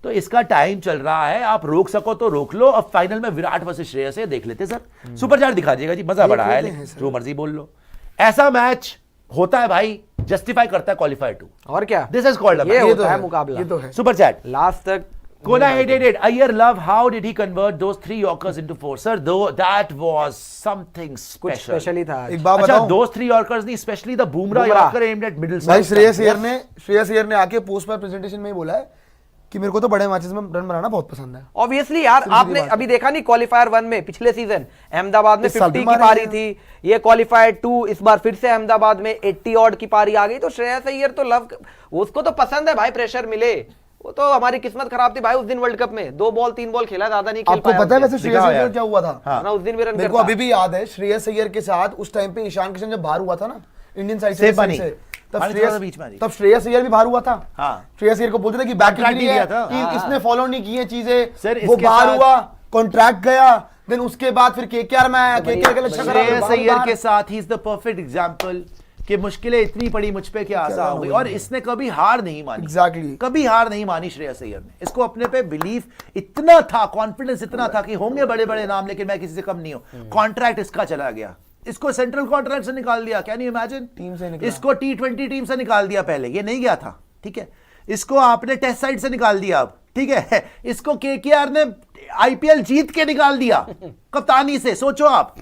तो इसका टाइम चल रहा है, आप रोक सको तो रोक लो। अब फाइनल में विराट वर्सेस श्रेयस है, देख लेते सर। सुपर चार्ट दिखा दीजिएगा जी, मजा बड़ा है, लेकिन जो मर्जी बोल लो, ऐसा मैच होता है भाई, जस्टिफाई करता है क्वालिफाई टू। और क्या? दिस इज कॉल्ड ये तो होता है है, मुकाबला। ये तो है। सुपर चैट लास्ट तक Kona 888, Iyer love, how did he convert those 3 Yorkers into 4? Sir, though that was something कुछ special. स्पेशल ही था। एक बात अच्छा, बताऊं, those 3 Yorkers नहीं, especially the Bumrah Bumrah। Yorker aimed at middle भाई side. श्रेयस अय्यर ने आके पोस्ट मैच प्रेजेंटेशन में ही बोला है कि मेरे को तो बड़े मैचेस में रन बनाना बहुत पसंद है। ऑब्वियसली यार, आपने अभी देखा नहीं क्वालिफायर 1 में पिछले सीजन अहमदाबाद में इस साल 50 की मारे पारी हैं। थी, ये क्वालिफायर 2 इस बार फिर से अहमदाबाद में 80 ऑड की पारी आ गई। तो श्रेयस अय्यर तो लव, उसको तो पसंद है भाई प्रेशर मिले। वो तो हमारी किस्मत खराब थी भाई उस दिन वर्ल्ड कप में, 2 बॉल 3 बॉल खेला, ज्यादा नहीं खेल आपको पाया पता है उस वैसे दिन। श्रेयस दिखाओ अय्यर यार। क्या हुआ था? हाँ। ना उस दिन भी रन मेरे को करता। अभी भी याद है, श्रेयस अय्यर के साथ उस टाइम पे ईशान किशन जब बाहर हुआ था ना इंडियन साइड सेफ से, बनी। तब पानी थोड़ा सा बीच में आ जाइए। तब श्रेयस अय्यर भी बाहर हुआ था। हाँ। श्रेयस अय्यर को बोलते थे कि बैक Contract इंजरी नहीं है, दिया था। कि हाँ। इसने फॉलो नहीं किए सर, चीजें, वो इसके बाहर साथ- हुआ, कॉन्ट्रैक्ट गया, देन उसके बाद फिर केकेआर में आया, केकेआर के लिए अच्छा करा, फिर श्रेयस बाहर- अय्यर के साथ ही इज द परफेक्ट एग्जांपल कि मुश्किलें इतनी पड़ी मुझ पे कि आसा हो गई, और इसने कभी हार नहीं मानी। Exactly। कभी हार नहीं मानी श्रेयस अय्यर ने। इसको अपने पे बिलीफ इतना था, कॉन्फिडेंस इतना था कि होंगे बड़े बड़े नाम लेकिन मैं किसी से कम नहीं हूं। कॉन्ट्रैक्ट इसका चला गया, इसको सेंट्रल कॉन्ट्रैक्ट से निकाल दिया, कैन यू इमेजिन? टीम से निकाला। इसको T20 टीम से निकाल दिया, पहले ये नहीं गया था, ठीक है। इसको आपने टेस्ट साइड से निकाल दिया अब, ठीक है। इसको केकेआर ने आईपीएल जीत के निकाल दिया कप्तानी से, सोचो आप।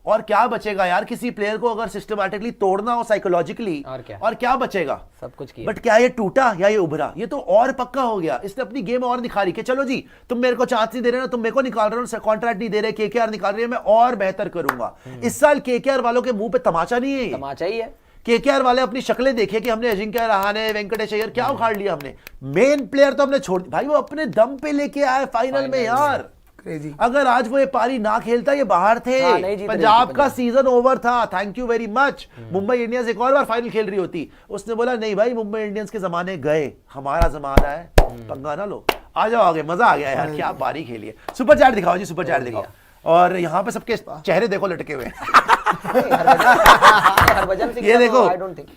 और क्या बचेगा यार किसी प्लेयर को अगर सिस्टमैटिकली तोड़ना हो साइकोलॉजिकली, और क्या बचेगा? सब कुछ किया। बट क्या ये टूटा या ये उभरा? ये तो और पक्का हो गया। इसने अपनी गेम और निखारी कि चलो जी तुम मेरे को चांस नहीं दे रहे ना, तुम मेरे को निकाल रहे हो, कॉन्ट्रैक्ट नहीं दे रहे, केकेआर निकाल रही है, मैं और बेहतर करूंगा। इस साल केकेआर वालों के मुंह पे तमाचा नहीं है, तमाचा ही है। केकेआर वाले अपनी शक्लें देखे कि हमने अजिंक्य रहाणे, वेंकटेश अय्यर क्या उखाड़ लिया हमने, मेन प्लेयर तो हमने छोड़ भाई, वो अपने दम पे लेके आए फाइनल में यार। क्रेजी। अगर आज वो ये पारी ना खेलता, ये बाहर थे, हाँ, नहीं जीत रही पंजाब थी का सीजन ओवर था, thank you very much. Mumbai Indians एक और बार फाइनल खेल रही होती, उसने बोला नहीं भाई मुंबई इंडियंस के जमाने गए, हमारा जमाना है, पंगा ना लो, आ जाओ आगे, मजा आ गया यार, क्या पारी खेली है। सुपर चैट दिखाओ जी, सुपर चैट दिखाओ। और यहाँ पे सबके चेहरे देखो लटके हुए हरभजन सिंह ये देखो आई डोंट थिंक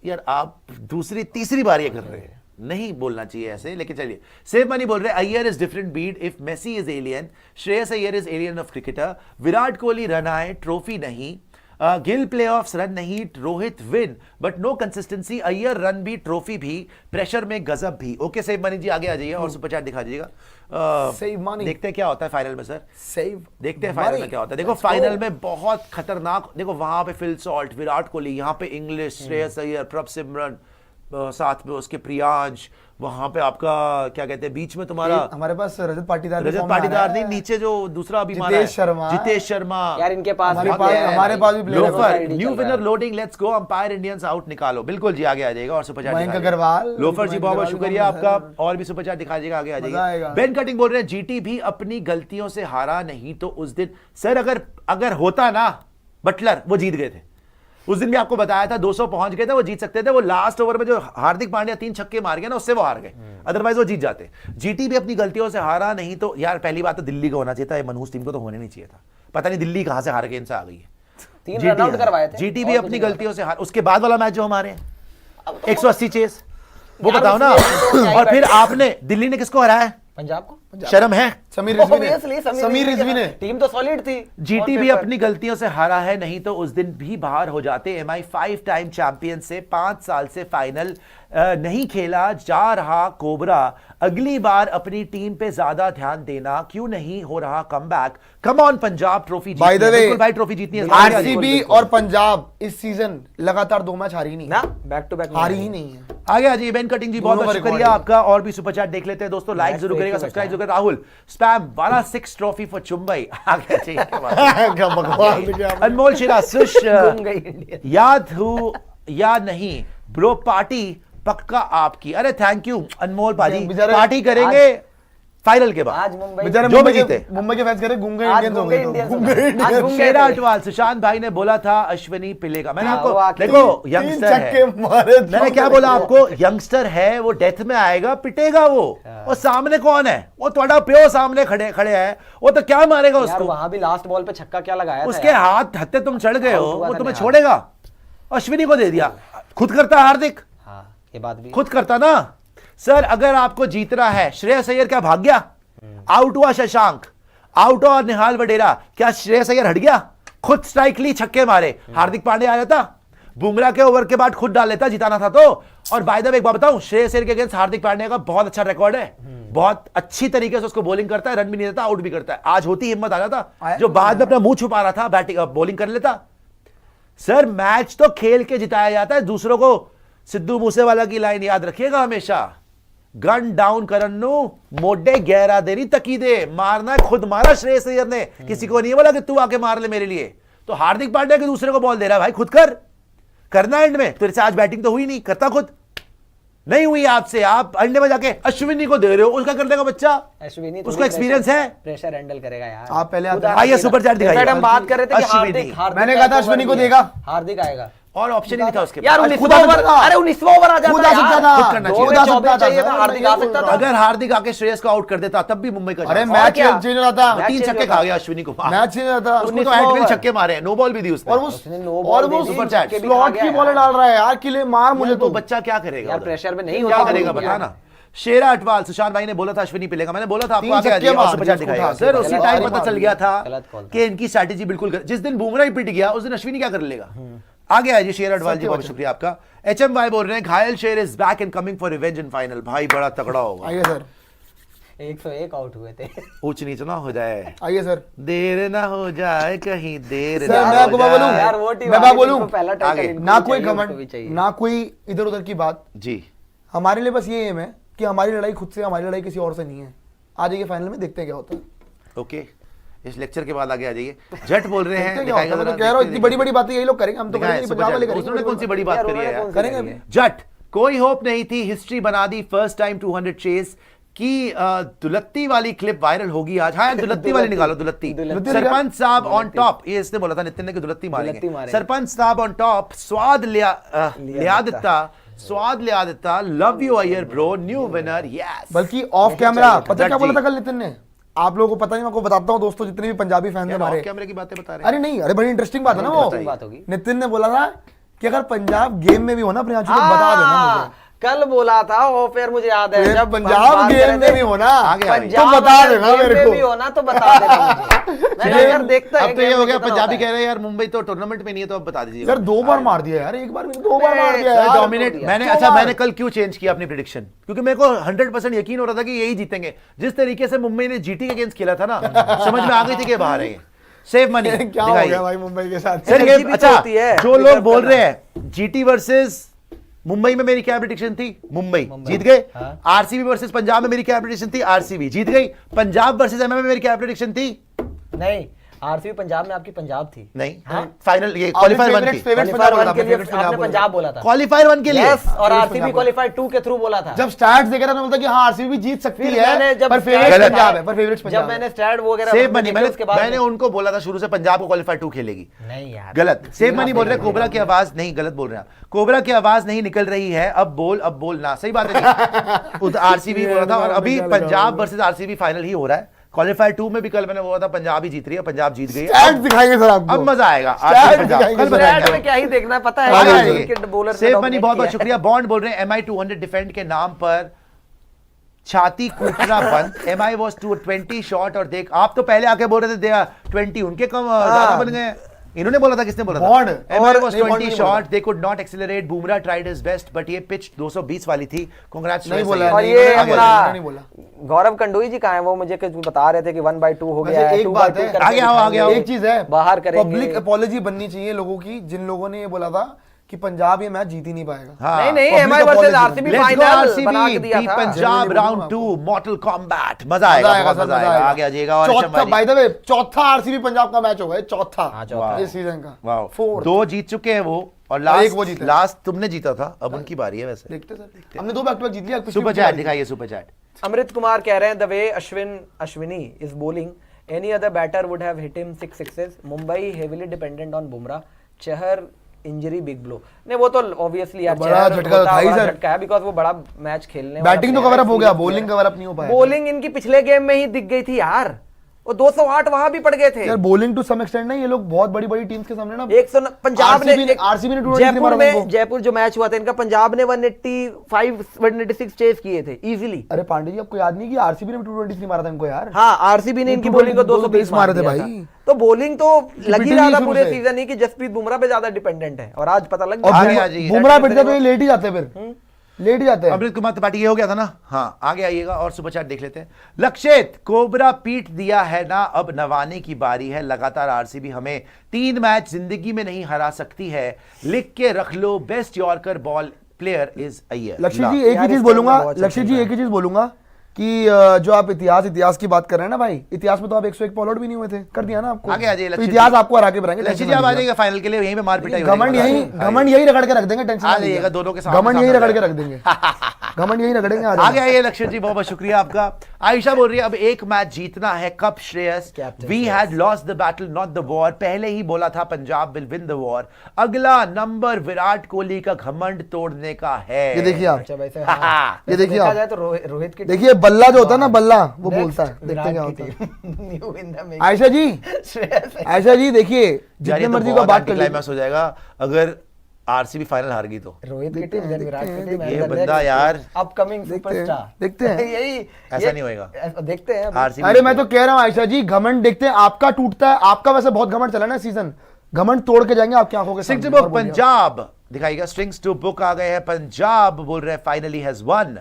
यार, आप दूसरी तीसरी बार ये कर रहे हैं, नहीं बोलना चाहिए ऐसे, लेकिन चलिए। सेव मनी बोल रहे हैं Iyer is different breed, if Messi is alien, Shreyas Iyer is alien of cricketer, Virat Kohli run आए ट्रॉफी नहीं, गिल प्लेऑफ्स रन नहीं, Rohit win but no consistency, Iyer run भी ट्रॉफी भी, प्रेशर में गजब भी। ओके सेव मनी जी आगे आ जाइए और सुपर चैट दिखा दीजिएगा। Save money। देखते हैं क्या होता है फाइनल में सर, सेव देखते हैं फाइनल में क्या होता है। देखो फाइनल में बहुत खतरनाक, देखो वहां पे फिल सॉल्ट, विराट कोहली, यहाँ पे इंग्लिश, श्रेयस अय्यर, प्रभ सिमरन, साथ में उसके प्रियांश, वहां पे आपका क्या कहते हैं बीच में तुम्हारा हमारे पास रजत पाटीदार रजत पाटीदार नहीं, नीचे जो दूसरा अभी मारा है, जितेश शर्मा यार इनके पास हमारे भी पास player है। हमारे पास भी प्लेयर लोफर, है। न्यू चल रहा विनर है। Loading, let's go, umpire Indians out निकालो। बिल्कुल जी आगे आ जाएगा और सुपर चैट मयंक दिखा दीजिएगा। अग्रवाल, लोफर जी मयंक बहुत बहुत अग्रवाल शुक्रिया को आपका, और भी सुपर चैट दिखा दीजिएगा, आगे आ मजा जाइए। आएगा। बेन कटिंग बोल रहे हैं जीटी भी अपनी गलतियों से हारा नहीं तो उस दिन, सर अगर होता ना बटलर, वो जीत गए थे उस दिन भी, आपको बताया था 200 पहुंच गए थे, वो जीत सकते थे। वो लास्ट ओवर में जो हार्दिक पांड्या 3 छक्के मार गया ना, उससे वो हार गए, अदरवाइज वो जीत जाते। जीटी भी अपनी गलतियों से हारा नहीं तो, यार पहली बात तो दिल्ली का होना चाहिए था, ये मनहूस टीम को तो होने नहीं चाहिए था, पता नहीं दिल्ली कहां से हार के इनसे आ गई है। 3 रन आउट करवाए थे। जीटी भी और अपनी कुछ नहीं गलतियों से हार, उसके बाद वाला मैच जो हमारे हैं अब तो 180 चेस, वो यार बताओ ना। उसमें और फिर आपने दिल्ली ने किसको हराया है? पंजाब को, शर्म है? समीर रिजवी ने, Obviously, समीर रिजवी ने। टीम तो सॉलिड थी। जीटी On भी paper। अपनी गलतियों से हारा है, नहीं तो उस दिन भी बाहर हो जाते। एमआई 5 टाइम चैंपियन से 5 साल से फाइनल नहीं खेला जा रहा कोबरा, अगली बार अपनी टीम पे ज्यादा ध्यान देना, क्यों नहीं हो रहा comeback? Come on Punjab, trophy By the way, बिल्कुल भाई, ट्रॉफी जीतनी है। आरसीबी और पंजाब इस सीजन लगातार 2 मैच हारी नहीं ना बैक टू बैक हारी ही नहीं है। आगे आ जाइए। बेन कटिंग जी बहुत दोनों बहुत का शुक्रिया रिकॉर्ड आपका, और भी सुपर चैट देख लेते हैं दोस्तों, लाइक जरूर करेगा, सब्सक्राइब जरूर करेगा। राहुल स्पैम वाला 6 ट्रॉफी फॉर चुंबई, आगे चाहिए क्या बात है? क्या बकवास है क्या? अनमोल शिरा सुश घूम गई इंडिया। याद हूँ या नहीं ब्रो, पार्टी पक्का आपकी। अरे थैंक यू अनमोल पाजी, बेचारे पार्टी करेंगे फाइनल के बाद। आज मुंबई बेचारे जो भी मुंबई जीते। मुंबई के फैंस कह रहे गुम गए आज इंडियंस हो गुम गए गए तो। इंडियंस गुम हो गए गए। इंडियंस। आज गुम गए शेरा थे। अटवाल, सुशांत भाई ने बोला था अश्विनी पिलेगा, मैंने हाँ, वो आपको आखिरी देखो 3 यंगस्टर छक्के है, मारे मैंने क्या बोला आपको, यंगस्टर है वो, डेथ में आएगा, पिटेगा वो। और सामने कौन है? वो थोड़ा प्यो सामने खड़े है, वो तो क्या मारेगा यार उसको? वहां भी लास्ट बॉल पे छक्का क्या लगाया था उसके यार। हाथ हत्ते तुम चढ़ गए हो, आउट हुआ वो था तुम्हें निहाल। छोड़ेगा? अश्विनी को दे दिया, खुद करता हार्दिक, हाँ ये बात भी खुद करता ना। सर अगर आपको जीतना है, श्रेयस अय्यर क्या भाग गया? आउट हुआ शशांक, आउट हुआ निहाल वडेरा, क्या श्रेयस अय्यर हट गया? खुद स्ट्राइक ली, छक्के मारे, हार्दिक पांड्या आ जाता, बुमराह के ओवर के बाद खुद डाल लेता, जिताना था तो। और बाय द वे एक बात बताऊं, श्रेयस अय्यर के अगेंस्ट हार्दिक पांड्या का बहुत अच्छा रिकॉर्ड है, बहुत अच्छी तरीके से उसको बॉलिंग करता है, रन भी नहीं देता, आउट भी करता है। आज होती हिम्मत आ जाता, जो बाद में अपना मुंह छुपा रहा था, बैटिंग बॉलिंग कर लेता। सर मैच तो खेल के जिताया जाता है, दूसरों को, सिद्धू मूसेवाला की लाइन याद रखिएगा हमेशा, गन डाउन करन नु मोडे गहरा देरी तकीदे, मारना है खुद मारा श्रेयस अय्यर ने, किसी को नहीं बोला कि तू आके मार ले मेरे लिए। तो हार्दिक पांड्या के दूसरे को बॉल दे रहा है, भाई खुद कर, करना एंड में। तेरे से आज बैटिंग तो हुई नहीं, करता खुद नहीं हुई आपसे, आप अंडे में जाके अश्विनी को दे रहे हो, उसका कर देगा बच्चा, अश्विनी उसको एक्सपीरियंस है। प्रेशर हैंडल करेगा यार। आप पहले आते उदाहरण आइए देगा। सुपर चैट दिखाइए। इनफैक्ट हम बात कर रहे थे कि अश्विनी। हार्दिक मैंने कहा था अश्विनी को देगा। हार्दिक आएगा और ऑप्शन ही नहीं था उसके यार पास। 19वां ओवर, अरे 19वां ओवर आ जाता खुद आ है सकता यार। था, खुद करना दो चाहिए। में खुद आ 24 सकता चाहिए था, था, हार्दिक आ सकता था। अगर हार्दिक आके श्रेयस को आउट कर देता तब भी मुंबई का अरे chance। मैच क्या? चेंज हो रहा था, मैच 3 चेंज छक्के होता। खा गया अश्विनी को। मैच चेंज हो रहा था। उसको तो 19वां एडविल ओवर। छक्के मारे, नो बॉल भी दी उसने। और वो उसने नो बॉल दे दी, सुपर चैट, छक्के भी खा स्लॉट गया की यार। बॉल डाल रहा है यार, किले मार मुझे मुझे तो तो। बच्चा क्या करेगा यार उधर? प्रेशर में नहीं क्या होता करेगा वो बता यार। ना। शेरा अटवाल, सुशांत भाई ने बोला था अश्विनी पिलेगा, मैंने बोला था आपको 3 आगे आ छक्के जाइए और मार सुपर दिए चैट दिखाइएगा। उसको सर उठा उसी के। टाइम गलत पता चल गया था गलत कॉल था। कि इनकी स्ट्रैटेजी बिल्कुल जिस दिन बुमराह ही पिट गया उस दिन अश्विनी क्या कर लेगा। आगे आइए शेर अटवाल जी, बहुत शुक्रिया आपका। एचएम भाई बोल रहे हैं घायल शेर is back and coming for revenge in final. भाई बड़ा तगड़ा होगा। आइए सर। 101 आउट हुए थे। ऊंच नीच ना हो जाए, आइए सर। देर ना हो जाए कहीं, देर सर, ना मैं हो आपको बात बोलूं? जाए। यार वो टीम मैं बात बोलूं? पहला टाइटल आगे। इनको ना भी कोई चाहिए, उनको भी घमंड, चाहिए। ना कोई इधर उधर की बात। जी हमारे लिए बस ये एम है कि हमारी लड़ाई खुद से, हमारी लड़ाई किसी और से नहीं है। आ जाइए फाइनल में, देखते हैं क्या होता है। ओके, इस लेक्चर के बाद आगे आ जाइए। जट बोल रहे देखते हैं, हैं क्या होता है। दिखाएगा मैं तो जरा, कह रहा हूँ देखते इतनी बड़ी बड़ी बातें यही लोग करेंगे, हम तो दिखाएं, करेंगे, सुपर पंजाब वाले चैट। करेंगे। उसने कौन सी बड़ी बात यार, करी है उन्होंने यार? कौन सी करेंगे करी है? जट, कोई होप नहीं थी, हिस्ट्री बना दी, फर्स्ट टाइम 200 चेस की दुलत्ती वाली क्लिप वायरल होगी आज। हाँ, दुलत्ती वाली निकालो, दुलत्ती। दुलत्ती सरपंच साहब ऑन टॉप, ये इसने बोला था नितिन ने कि दुलत्ती दुलत्ती मारेंगे। मारेंगे। सरपंच साहब ऑन टॉप, स्वाद लिया दिता, स्वाद लिया देता, love you Iyer bro, new winner, yes. बल्कि ऑफ कैमरा पता है क्या जट बोला था जी। कल नितिन ने? आप लोगों को पता नहीं, मैं आपको बताता हूँ दोस्तों, जितने भी पंजाबी फैन है हमारे। कैमरे की बातें बता रहे अरे नहीं, अरे बड़ी इंटरेस्टिंग बात है ना वो। Interesting बात होगी। नितिन ने बोला था कि अगर पंजाब गेम में भी हो ना अपने तो बता देना मुझे। कल बोला था वो, फिर मुझे याद है फिर जब पंजाब बात गेम कर रहे में थे, भी हो ना आगे आ रही है। तो बता अगर देना गेम मेरे में को। भी हो ना तो बता देना मुझे। मैं कहा, यार देखता है अब तो ये गेम हो में गया, कितना पंजाबी होता कह है। रहे हैं यार मुंबई तो टूर्नामेंट में नहीं है, तो अब बता दीजिए यार 2 बार मार दिया यार, एक बार भी 2 बार मार दिया यार। डोमिनेट। मैंने दो अच्छा, बार। मैंने कल क्यों चेंज किया अपनी प्रिडिक्शन? क्योंकि मेरे को 100% यकीन हो रहा था कि यही जीतेंगे। जिस तरीके से मुंबई ने जीटी के अगेंस्ट खेला था ना, समझ में आ गई थी कि बाहर है। सेव मनी क्या हो गया भाई मुंबई के साथ? सर ये Energy भी तो अच्छा, होती है, जो लोग reserve बोल करना। रहे हैं जीटी वर्सेस मुंबई में मेरी क्या प्रिडिक्शन थी? मुंबई जीत गए। आरसीबी वर्सेस पंजाब में मेरी क्या प्रिडिक्शन थी? आरसीबी जीत गई। पंजाब वर्सेस एमआई में मेरी क्या प्रिडिक्शन थी? नहीं, आरसीबी पंजाब में आपकी पंजाब थी। नहीं, हाँ? फाइनल ये क्वालिफायर 1 की, क्वालीफायर 1 के लिए आपने पंजाब बोला था। क्वालिफायर 1 के लिए। यस, और आरसीबी क्वालीफायर 2 के थ्रू बोला था। जब स्टैट्स देखा था, बोलता कि हाँ आरसीबी भी जीत सकती फिर मैंने है, जब पर फेवरेट stats पंजाब है, बताए, पर फेवरेट जब पंजाब है। मैंने स्टैट वगैरह सेव मनी, देखे, उसके बाद मैंने उनको बोला था शुरू से पंजाब को क्वालिफायर 2 खेलेगी। नहीं यार, गलत। सेव मनी बोल रहे हैं कोबरा की आवाज नहीं, गलत बोल रहे हैं। कोबरा की आवाज नहीं निकल रही है, अब बोल ना। सही बात है। आरसीबी बोला था, और अभी पंजाब वर्सेस आरसीबी फाइनल ही हो रहा है। क्वालिफायर 2 में भी कल मैंने बोला था पंजाब ही जीत रही है, पंजाब जीत गई है। स्टैट्स दिखाएंगे सर आपको। अब मजा आएगा। Stats आरसीबी पंजाब दिखाएंगे कल सर। बताएंगे। स्टैट में क्या ही देखना है, पता है आगे यार, आइए। क्रिकेट बॉलर सेव मनी बहुत बहुत शुक्रिया। बॉन्ड बोल रहे हैं MI 200 डिफेंड के नाम पर छाती कूटना बंद। MI was 220 शॉट, और देख आप तो पहले आके बोल रहे थे 20 उनके कम ज्यादा बन गए। इन्होंने बोला था, किसने बोला था? बॉन्ड। MI और was नहीं, बॉन्ड 20 नहीं shot, they could not accelerate, Bumrah tried his best, but ये पिच 220 वाली थी। Congrats नहीं to बोला, SIA। और नहीं, ये नहीं बोला, अपना नहीं बोला। गौरव कंडोई जी कहाँ है? वो मुझे कुछ बता रहे थे कि 1/2 हो वैसे गया है, एक 2/2 बात है, करके आगे आओ, आगे आओ। दिखाएंगे। एक चीज है, बाहर करेंगे। पब्लिक अपॉलॉजी बननी चाहिए लोगों की, जिन लोगों ने ये बोला था कि पंजाब ये मैच जीत ही नहीं पाएगा। हाँ। नहीं नहीं, Public MI versus apology। RCB Let's go final बना के RCB, दिया beat था। पंजाब Genuinely राउंड बोलूं 2 मॉर्टल कॉम्बैट। मजा आएगा, बहुत सर, मजा आएगा। आगे आ जाएगा। और चौथा, बाय द वे, चौथा आरसीबी पंजाब का मैच होगा, ये चौथा हाँ, चौथा। इस सीजन का। Wow, Fourth। 2 जीत चुके हैं वो, और एक वो जीता है। लास्ट तुमने जीता था, अब उनकी बारी है। वैसे देखते सर, हमने 2 बैक टू बैक जीत लिया। पिछली सुपर पिछली चैट बार दिखाइए, सुपर चैट। अमृत कुमार कह रहे हैं the way Ashwani is bowling any other batter would have hit him 6 sixes. Mumbai heavily dependent on Bumrah. Chahar injury big blow. नहीं वो तो ऑब्वियसली यार बड़ा चहर झटका होता था ही बड़ा सर। झटका है, बिकॉज़ वो बड़ा मैच खेलने बैटिंग तो कवर अप हो गया, बॉलिंग कवर अप नहीं हो पाया। बॉलिंग इनकी पिछले गेम में ही दिख गई थी यार, वो 208 वहां भी पड़ गए थे। यार बॉलिंग टू सम एक्सटेंट ना, ये लोग बहुत बड़ी बड़ी टीम्स के सामने ना 100 पंजाब ने आरसीबी ने 223 जयपुर मारा में, उनको। जयपुर जो मैच हुआ था इनका, पंजाब ने 186 चेस किए थे इजीली। अरे पांडे जी, आपको याद नहीं कि आरसीबी ने भी 223 मारा था इनको यार? हाँ, आरसीबी ने इनकी बॉलिंग को 220 मार थे भाई। तो बॉलिंग तो लग ही पिटी रहा नहीं था शुरू पूरे से। सीजन ही कि जसप्रीत बुमराह पे ज्यादा डिपेंडेंट है, और आज पता लग और आगे गया। आ जाइए। बुमराह पिटता तो ये लेट ही जाते, फिर लेट ही जाते हैं। अमृत कुमार त्रिपाठी ये हो गया था ना। हाँ, आगे आइएगा और सुपर चैट देख लेते हैं। लक्षित, कोबरा पीट दिया है ना, अब नवाने की बारी है। लगातार आरसीबी हमें 3 मैच जिंदगी में नहीं हरा सकती है। लिख के रख लो, best yorker ball player is Iyer. Lakshit ji, एक ही यार, चीज इस बोलूंगा, टाइम में बहुत लक्षित जी चल एक ही चीज बोलूंगा कि जो आप इतिहास की बात कर रहे हैं ना भाई, इतिहास में तो आप 101 फॉलोड भी नहीं हुए थे, कर दिया ना आपको। आगे आ जाइए तो लक्षित इतिहास जी। आपको हरा के बनाएंगे। लक्षित जी आप आ जाइएगा फाइनल के लिए, यहीं पे मार पिटाई घमंड यही रगड़ के रख देंगे, टेंशन आ मत जाइएगा, लीजिए। दोनों के सामने घमंड यही सामने रगड़ के जाएगा। रख देंगे, घमंड यही रगड़ेंगे। आ आगे जाइए। आइए लक्षित जी, बहुत बहुत शुक्रिया आपका। आयशा बोल रही है अब एक मैच जीतना है। कप Shreyas, Captain we had lost the battle not the war. पहले ही बोला था Punjab will win the war. अगला नंबर विराट कोहली का घमंड तोड़ने का है। ये देखिए आप, अच्छा वैसे हाँ, ये देखिए देखा आप। जाए तो रोहित की देखिए बल्ला जो होता है ना, बल्ला वो बोलता है, देखते हैं क्या विराट होता है। की new in the making. Ayesha ji, Shreyas Ayesha ji देखिए, यार, जितने ये तो मर्जी का बहुत बात कर लीजिए। anticlimax हो जाएगा अगर आरसीबी फाइनल हार गई तो। रोहित की टीम, then विराट की टीम, ये बंदा यार, अपकमिंग देखते हैं, सुपरस्टार। देखते हैं। यही ऐसा नहीं होएगा। देखते हैं अभी। आरसीबी अरे मैं तो कह रहा हूँ आयशा जी, घमंड देखते हैं आपका टूटता है। आपका वैसे बहुत घमंड चला ना सीजन, घमंड तोड़ के जाएंगे आपकी आंखों के स्ट्रिंग्स सामने। टू बुक पंजाब दिखाएगा। स्ट्रिंग्स टू बुक आ गए हैं। पंजाब बोल रहे हैं finally has one.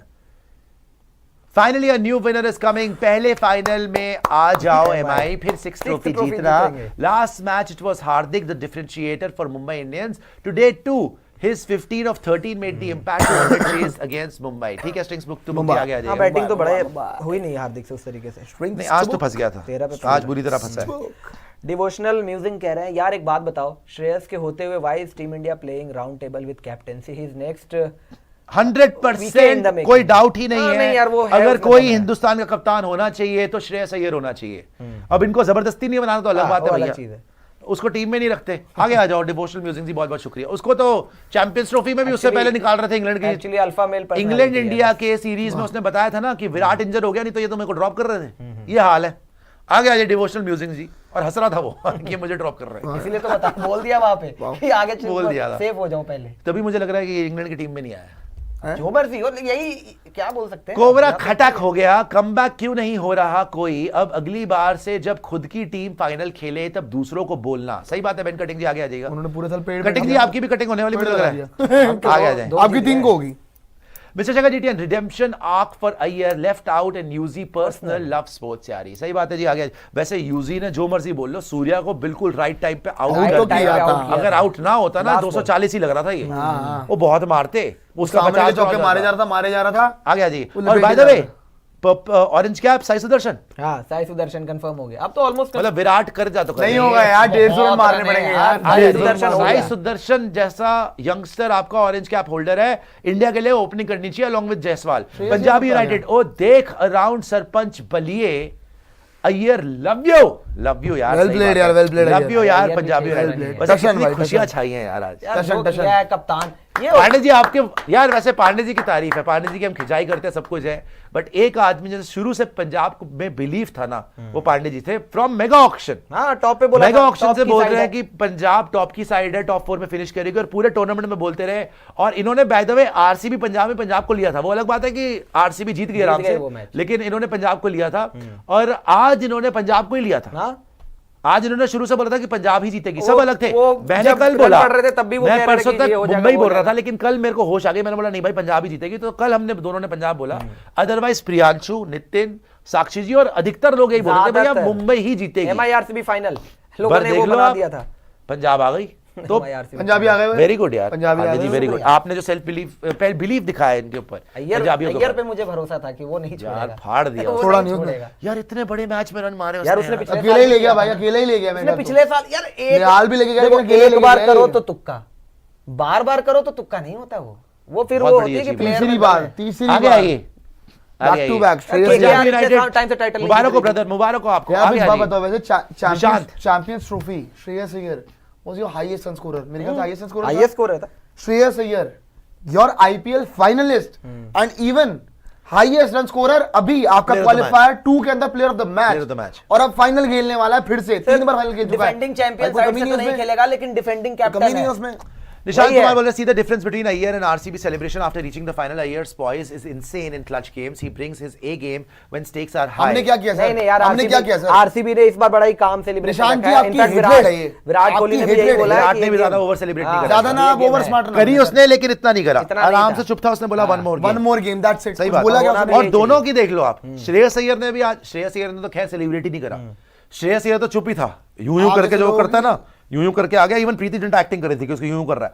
Finally a new winner is coming. पहले फाइनल में आ जाओ एमआई, फिर 6 ट्रॉफी ट्रॉफी जीतना। जीतेंगे। Last match it was Hardik the differentiator for Mumbai Indians. Today to his 15 of 13 made the impact to 100 chase against Mumbai। ठीक है strings book तो मुंबई आगे आ हाँ, जाएगा। बैटिंग तो बड़े हुई नहीं हार्दिक से उस तरीके से। नहीं, आज तो फंस गया था, 13 पे आज बुरी तरह फंसा है। डिवोशनल म्यूजिक कह रहे हैं यार एक बात बताओ, श्रेयस के होते हुए why is team India playing round table with captaincy, he is next 100% कोई डाउट ही नहीं हाँ, है। नहीं यार, वो है अगर उसमें कोई दम है। हिंदुस्तान का कप्तान होना चाहिए तो श्रेयस अय्यर होना चाहिए। अब इनको जबरदस्ती नहीं बनाना तो अलग बात है वो अलग भैया, चीज है। उसको टीम में नहीं रखते। आगे आ जाओ। डिवोशनल म्यूजिक जी बहुत बहुत शुक्रिया। उसको तो चैंपियंस ट्रॉफी में भी उससे पहले निकाल रहे थे इंग्लैंड की। Actually alpha male England India के सीरीज में उसने बताया था ना कि विराट इंजर हो गया, नहीं तो ये तो मेरे को ड्रॉप कर रहे थे। ये हाल है। आगे आ जाए डिवोशनल म्यूजिक जी, और हंस रहा था वो कि मुझे ड्रॉप कर रहे हैं। इसीलिए तो बता बोल दिया वहां पे कि आगे बोल दिया था। सेफ हो जाऊं पहले, तभी मुझे लग रहा है कि इंग्लैंड की टीम में नहीं आया। जो मर्जी हो, यही क्या बोल सकते हैं। कोबरा खटक हो गया, कमबैक क्यों नहीं हो रहा कोई? अब अगली बार से जब खुद की टीम फाइनल खेले तब दूसरों को बोलना। सही बात है। बेन कटिंग जी आगे आ जाएगा। उन्होंने पूरे साल पेड़ कटिंग जी आपकी भी कटिंग होने वाली मुझे लग रहा है। आगे आ जाए। आपकी 3 को होगी। Mister Shekhar GTN, redemption arc for Iyer left out and यूजी पर्सनल लव स्पोर्ट्स यारी। सही बात है जी। आगे वैसे यूजी ने जो मर्जी बोल लो, सूर्या को बिल्कुल राइट टाइम पे आउट तो किया था। अगर आउट ना होता ना 240 ही लग रहा था ये। वो बहुत मारते, उसका सामने 50 चौके मारे जा रहा था। आ गया जी। वो और लपेटे बाय द जा वे रहा ऑरेंज कैप साई सुदर्शन, हाँ, साई सुदर्शन कंफर्म हो गया अब तो ऑलमोस्ट। मतलब विराट कर जा तो कर नहीं दे। होगा यार, 150 रन बहुत मारने रन है पड़ेंगे यार। यार। साई 150 सुदर्शन हो साई गया। सुदर्शन जैसा यंगस्टर आपका ऑरेंज कैप होल्डर है, इंडिया के लिए ओपनिंग करनी चाहिए along with Jaiswal. Punjab united, oh देख अराउंड सरपंच बलिए अय्यर, लव यू यार। Well सही played बात यार, है। well played love Iyer. You यार अय्यर भी पंजाब well यूनाइटेड। played। वैसे टशन कितनी भाई, खुशियां टशन। छाई हैं यार आज। यार, जो टशन। किया है कप्तान ये पांडे जी आपके यार, वैसे पांडे जी की तारीफ है, पांडे जी की हम खिंचाई करते हैं, सब कुछ है, बट एक आदमी जैसे शुरू से पंजाब में बिलीव था ना, वो पांडे जी थे फ्रॉम मेगा ऑक्शन। हाँ, टॉप पे बोला मेगा था, ऑक्शन टॉप से की बोल साइड रहे हैं है। कि पंजाब टॉप की साइड है, टॉप 4 में फिनिश करेगी, और पूरे टूर्नामेंट में बोलते रहे। और इन्होंने bye the way RCB Punjab में पंजाब को लिया था। वो अलग बात है कि आरसीबी जीत गई आराम गए से, वो मैच। लेकिन इन्होंने पंजाब को लिया था, और आज इन्होंने पंजाब को ही लिया था। हाँ, आज इन्होंने शुरू से बोला था कि पंजाब ही जीतेगी, वो- सब अलग थे। वो मैंने जब कल रन बोला, पड़ रहे थे तब भी वो कह मैं रहे परसों थे कि तक ये हो जाएगा, मुंबई वो बोल रहा हो था, जाएगा। लेकिन कल मेरे को होश आ गई, मैंने बोला नहीं भाई पंजाब ही जीतेगी, तो कल हमने दोनों ने पंजाब बोला। अदरवाइज प्रियांशु, नितिन, साक्षी जी और अधिकतर लोग यही बोलते थे भैया ज्यादातर। मुंबई ही जीतेगी। MIRCB फाइनल लोगों पर ने देख वो लो बना आप, दिया था। पंजाब आ गई तो MIRCB पंजाबी आ गए हुए। वेरी गुड यार। पंजाबी आ हाँ गए जी, हुए। Very good. आपने जो सेल्फ बिलीव दिखाया इनके ऊपर पंजाबियों के अय्यर ऊपर। पे मुझे भरोसा था कि वो नहीं छोड़ेगा यार फाड़ दिया वो उसने। छोड़ा नहीं नहीं उसने। छोड़ेगा। यार इतने बड़े मैच में रन मारे यार उसने उसने पिछले अकेले ही ले गया भाई, अकेले ही ले गया। उसने मैंने पिछले साल यार निहाल भी लेके गया, देखो, लेकिन अकेले एक लेके बार गया करो ये। तो तुक्का, बार बार करो तो तुक्का नहीं होता वो फिर बहुत वो बड़ी होती है कि achievement। प्लेयर तीसरी बार, तीसरी आगे बार आइए, बैक टू बैक KKR के टाइम से टाइटल नहीं मुबारक हो जीती। ब्रदर, मुबारक हो आपको। यार आगे एक बात आइए। बताओ, वैसे Nishant. Champions trophy Shreyas Iyer was your highest run scorer. मेरे ख्याल से highest run scorer highest score रहता Shreyas Iyer, your IPL finalist and even highest run scorer. अभी आपका Player of the क्वालिफायर 2 के अंदर player of the Player of the match, match। और अब फाइनल खेलने वाला है फिर से। 3 बार फाइनल खेल चुका है। डिफेंडिंग चैंपियन कोई साइड कमी से तो नहीं उसमें। खेलेगा, लेकिन डिफेंडिंग कमी कैप्टन नहीं है है उसमें। निशांत वही है। कुमार बोल रहे, see the difference between Aiyar and RCB celebration after reaching the final. Aiyar's poise is insane in clutch games. He brings his A game when stakes are high. हमने क्या किया नहीं सर? नहीं यार, हमने क्या किया सर? आरसीबी ने इस बार बड़ा ही काम सेलिब्रेशन निशांत जी, रखा है। आपकी इनफैक्ट hatred है ये। विराट कोहली ने आपकी भी यही hatred बोला है। है विराट कि ने ये भी ज्यादा game- over celebrate नहीं हाँ, करा। ज्यादा ना आप ये ओवर game स्मार्ट है। ना करी उसने, लेकिन इतना नहीं करा। इतना नहीं आराम था। से चुप था, उसने बोला one more one more game, that's it. सही बात। बोला क्या होना उसने? भी और यही दोनों चाहिए। की देख लो आप, श्रेयस अय्यर ने भी आज, श्रेयस अय्यर ने तो खैर सेलिब्रेट ही नहीं करा। श्रेयस अय्यर तो चुप ही था, यूं यूं आगे करके से जो लोग करता है ना, यूं यूं करके आ गया। इवन प्रीति जिंटा एक्टिंग कर रही थी कि उसको यूं यूं कर रहा है।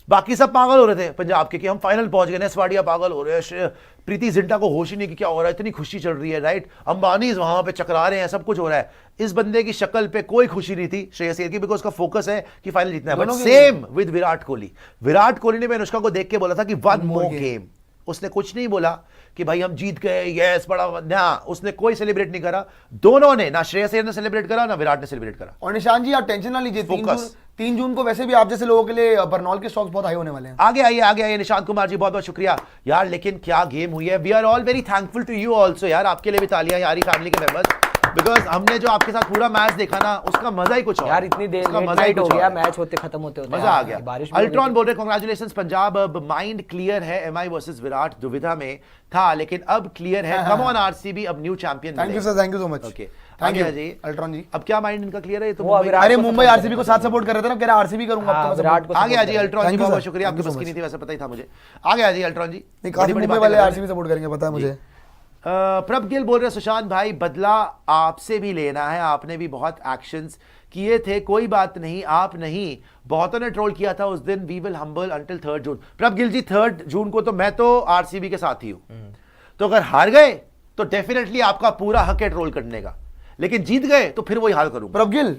बाकी सब पागल हो रहे थे पंजाब के कि हम फाइनल पहुंच गए, नेस्वाडिया पागल हो रहे हैं, प्रीति जिंटा को होश ही नहीं कि क्या हो रहा है, इतनी खुशी चल रही है, राइट। अंबानी वहां पे चकरा रहे हैं, सब कुछ हो रहा है। इस बंदे की शक्ल पे कोई खुशी नहीं थी श्रेयस अय्यर की, बिकॉज उसका फोकस है कि फाइनल जीतना है। बट दोनों की सेम विद विराट कोहली। विराट कोहली ने अनुष्का को देख के बोला था कि वन more मोर गेम। उसने कुछ नहीं बोला कि भाई हम जीत गए, यस बड़ा, ना उसने कोई सेलिब्रेट नहीं करा। दोनों ने, ना श्रेयस अय्यर ने सेलिब्रेट करा, ना विराट ने सेलिब्रेट करा। और निशांत जी, आप टेंशन ना लीजिए। Focus। 3 जून को वैसे भी आप जैसे लोगों के लिए बर्नौल के स्टॉक्स बहुत हाई होने वाले हैं। आगे आइए निशांत कुमार जी, बहुत बहुत शुक्रिया यार। लेकिन क्या गेम हुई है। We are all very thankful to you also यार, आपके लिए भी तालियां यारी फैमिली के मेंबर्स, बिकॉज हमने जो आपके साथ पूरा मैच देखा ना, उसका मजा ही कुछ और। यार इतनी देर उसका लेट मजा ही नाइट हो कुछ गया, और। मैच होते खत्म होते मजा आ गया। बारिश भी हो अल्ट्रॉन गई। बोल रहे कांग्रेचुलेशंस पंजाब, अब माइंड क्लियर है। एमआई वर्सेस विराट दुविधा में था, लेकिन अब क्लियर है। कम ऑन आरसीबी, अब new champion. Thank you sir, thank you so much. Okay, thank you ji Ultron ji. अब क्या माइंड इनका क्लियर है? ये तो वो मुंबई- विराट अरे को मुंबई support आरसीबी को साथ सपोर्ट कर रहे थे ना, कह रहा आरसीबी करूंगा। हाँ, अब तो विराट को आगे आ जी support Ultron ji, Thank you, बहुत sir. शुक्रिया, आपकी Thank you बस की so नहीं थी, वैसे पता ही था मुझे। आगे आ जी अल्ट्रॉन जी, नहीं, काफी बड़ी-बड़ी मुंबई बातें वाले कर रहे हैं। आरसीबी सपोर्ट करेंगे, पता है मुझे। प्रभ गिल बोल रहे हैं, सुशांत भाई बदला आपसे भी लेना है, आपने भी बहुत एक्शंस किए थे, कोई बात नहीं, आप नहीं, बहुतों ने ट्रोल किया था उस दिन, वी विल हम्बल अंटिल 3 जून। प्रभ गिल जी 3 जून को तो मैं तो आरसीबी के साथ ही हूं, तो अगर हार गए तो डेफिनेटली आपका पूरा हक है ट्रोल करने का, लेकिन जीत गए तो फिर वही हाल करूंगा। प्रभ गिल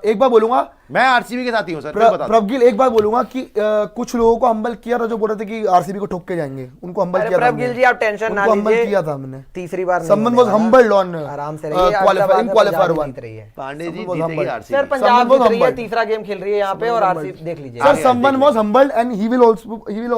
एक बार बोलूंगा, मैं आरसीबी के साथ ही हूं सर, बता प्रभ गिल एक बार बोलूंगा कि कुछ लोगों को हम्बल किया था जो बोल रहे थे कि आरसीबी को ठोक के जाएंगे, उनको हम्बल किया था। प्रभ गिल जी आप टेंशन ना हम्बल लीजिए, किया था हमने, तीसरी बार someone was humbled on आराम से रहिए, qualifier one। Pandey ji was जीतेगी humbled। RCB. Sir Punjab Someone was जीत रही है, humbled। तीसरा गेम खेल रही है यहाँ पे, और आरसीबी देख लीजिए। Sir, someone was humbled and he will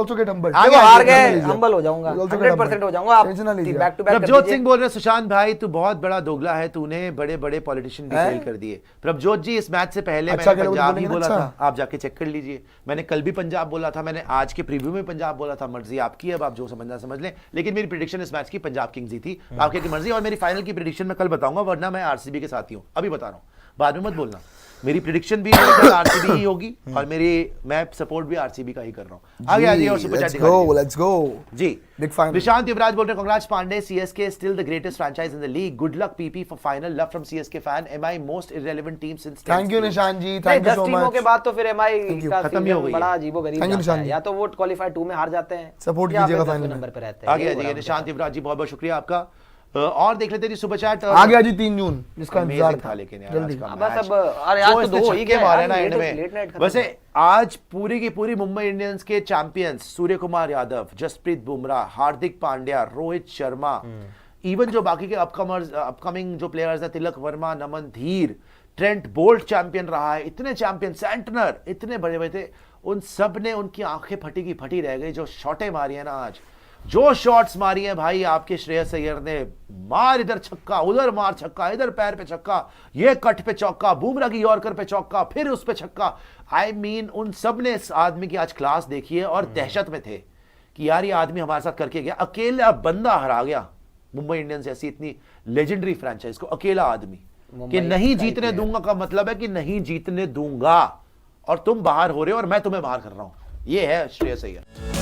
also get humbled। आगे देखो हार आगे गए, लीजिए। हम्बल हो जाऊंगा, Will also get 100% हो जाऊंगा। आप Tension ना लीजिए। Back to back Prabhjot Singh बोल रहे हैं, सुशांत भाई तू बहुत बड़ा दोगला है, तूने बड़े बड़े पॉलिटिशियन भी फेल कर दिए। प्रभजोत जी इस मैच से पहले अच्छा मैंने खेले पंजाब ही बोलेंगे बोला ना, था, आप जाके चेक कर लीजिए। मैंने कल भी पंजाब बोला था, मैंने आज के प्रीव्यू में पंजाब बोला था, मर्जी आपकी, अब आप जो समझना समझ लें, लेकिन मेरी प्रेडिक्शन इस मैच की पंजाब किंग्स ही थी, आपकी की मर्जी। और मेरी फाइनल की प्रेडिक्शन मैं कल बताऊंगा, वरना मैं आरसीबी के साथ ही हूं, अभी बता रहा हूं, बाद में मत बोलना। मेरी प्रेडिक्शन भी आरसीबी ही होगी, और मैं सपोर्ट भी आरसीबी का ही कर रहा हूं। आगे आ जाइए और सुपर चैट दिखा दीजिए। लेट्स गो जी बिग फाइनल। निशांत युवराज बोल रहे हैं, congrats Pandey, CSK still the greatest franchise in the league, good luck PP for final, love from CSK fan, MI most irrelevant team since. Thank you Nishan ji, thank you सो टीमों के much. बाद तो फिर MI का खत्म ही हो सीजन गई बड़ा है। अजीबोगरीब Thank you, जाता निशान है, जी। या तो वो क्वालीफाई 2 में हार जाते हैं, Support या कीजिएगा फिर final 10वें में। नंबर पे रहते हैं। आगे आ ये जाइए बड़ा निशांत युवराज जी, बहुत बहुत शुक्रिया आपका। और देख लेते हैं जी सुपर चैट। आ गया जी 3 जून, जिसका इंतजार Amazing था, था लेकिन यार जल्दी। आज का बस मैच। अब अरे आज जो तो इसने 2 हो ही छक्के गए मारे यार, ना एंड लेट नाइट में। वैसे आज पूरी की पूरी मुंबई इंडियंस के चैंपियंस सूर्य कुमार यादव, जसप्रीत बुमराह, हार्दिक पांड्या, रोहित शर्मा, इवन जो बाकी के अपकमिंग जो प्लेयर्स हैं, तिलक वर्मा, नमन धीर, ट्रेंट बोल्ट चैंपियन रहा है, इतने चैंपियन, सेंटनर इतने बड़े बड़े थे, उन सब ने उनकी आंखें फटी की फटी रह गई। जो शॉटें मारी है ना आज, जो शॉट्स मारी हैं भाई आपके श्रेयस अय्यर ने, मार इधर छक्का, उधर मार छक्का, इधर पैर पे छक्का, ये कट पे चौका, बुमराह की यॉर्कर पे चौका, फिर उस पे छक्का। आई मीन उन सब ने इस आदमी की आज क्लास देखी है, और दहशत में थे कि यार ये आदमी हमारे साथ करके गया, अकेला बंदा हरा गया मुंबई इंडियंस जैसी इतनी लेजेंडरी फ्रेंचाइज को, अकेला आदमी कि नहीं जीतने दूंगा का मतलब है कि नहीं जीतने दूंगा, और तुम बाहर हो रहे हो और मैं तुम्हें बाहर कर रहा हूं। ये है श्रेयस अय्यर।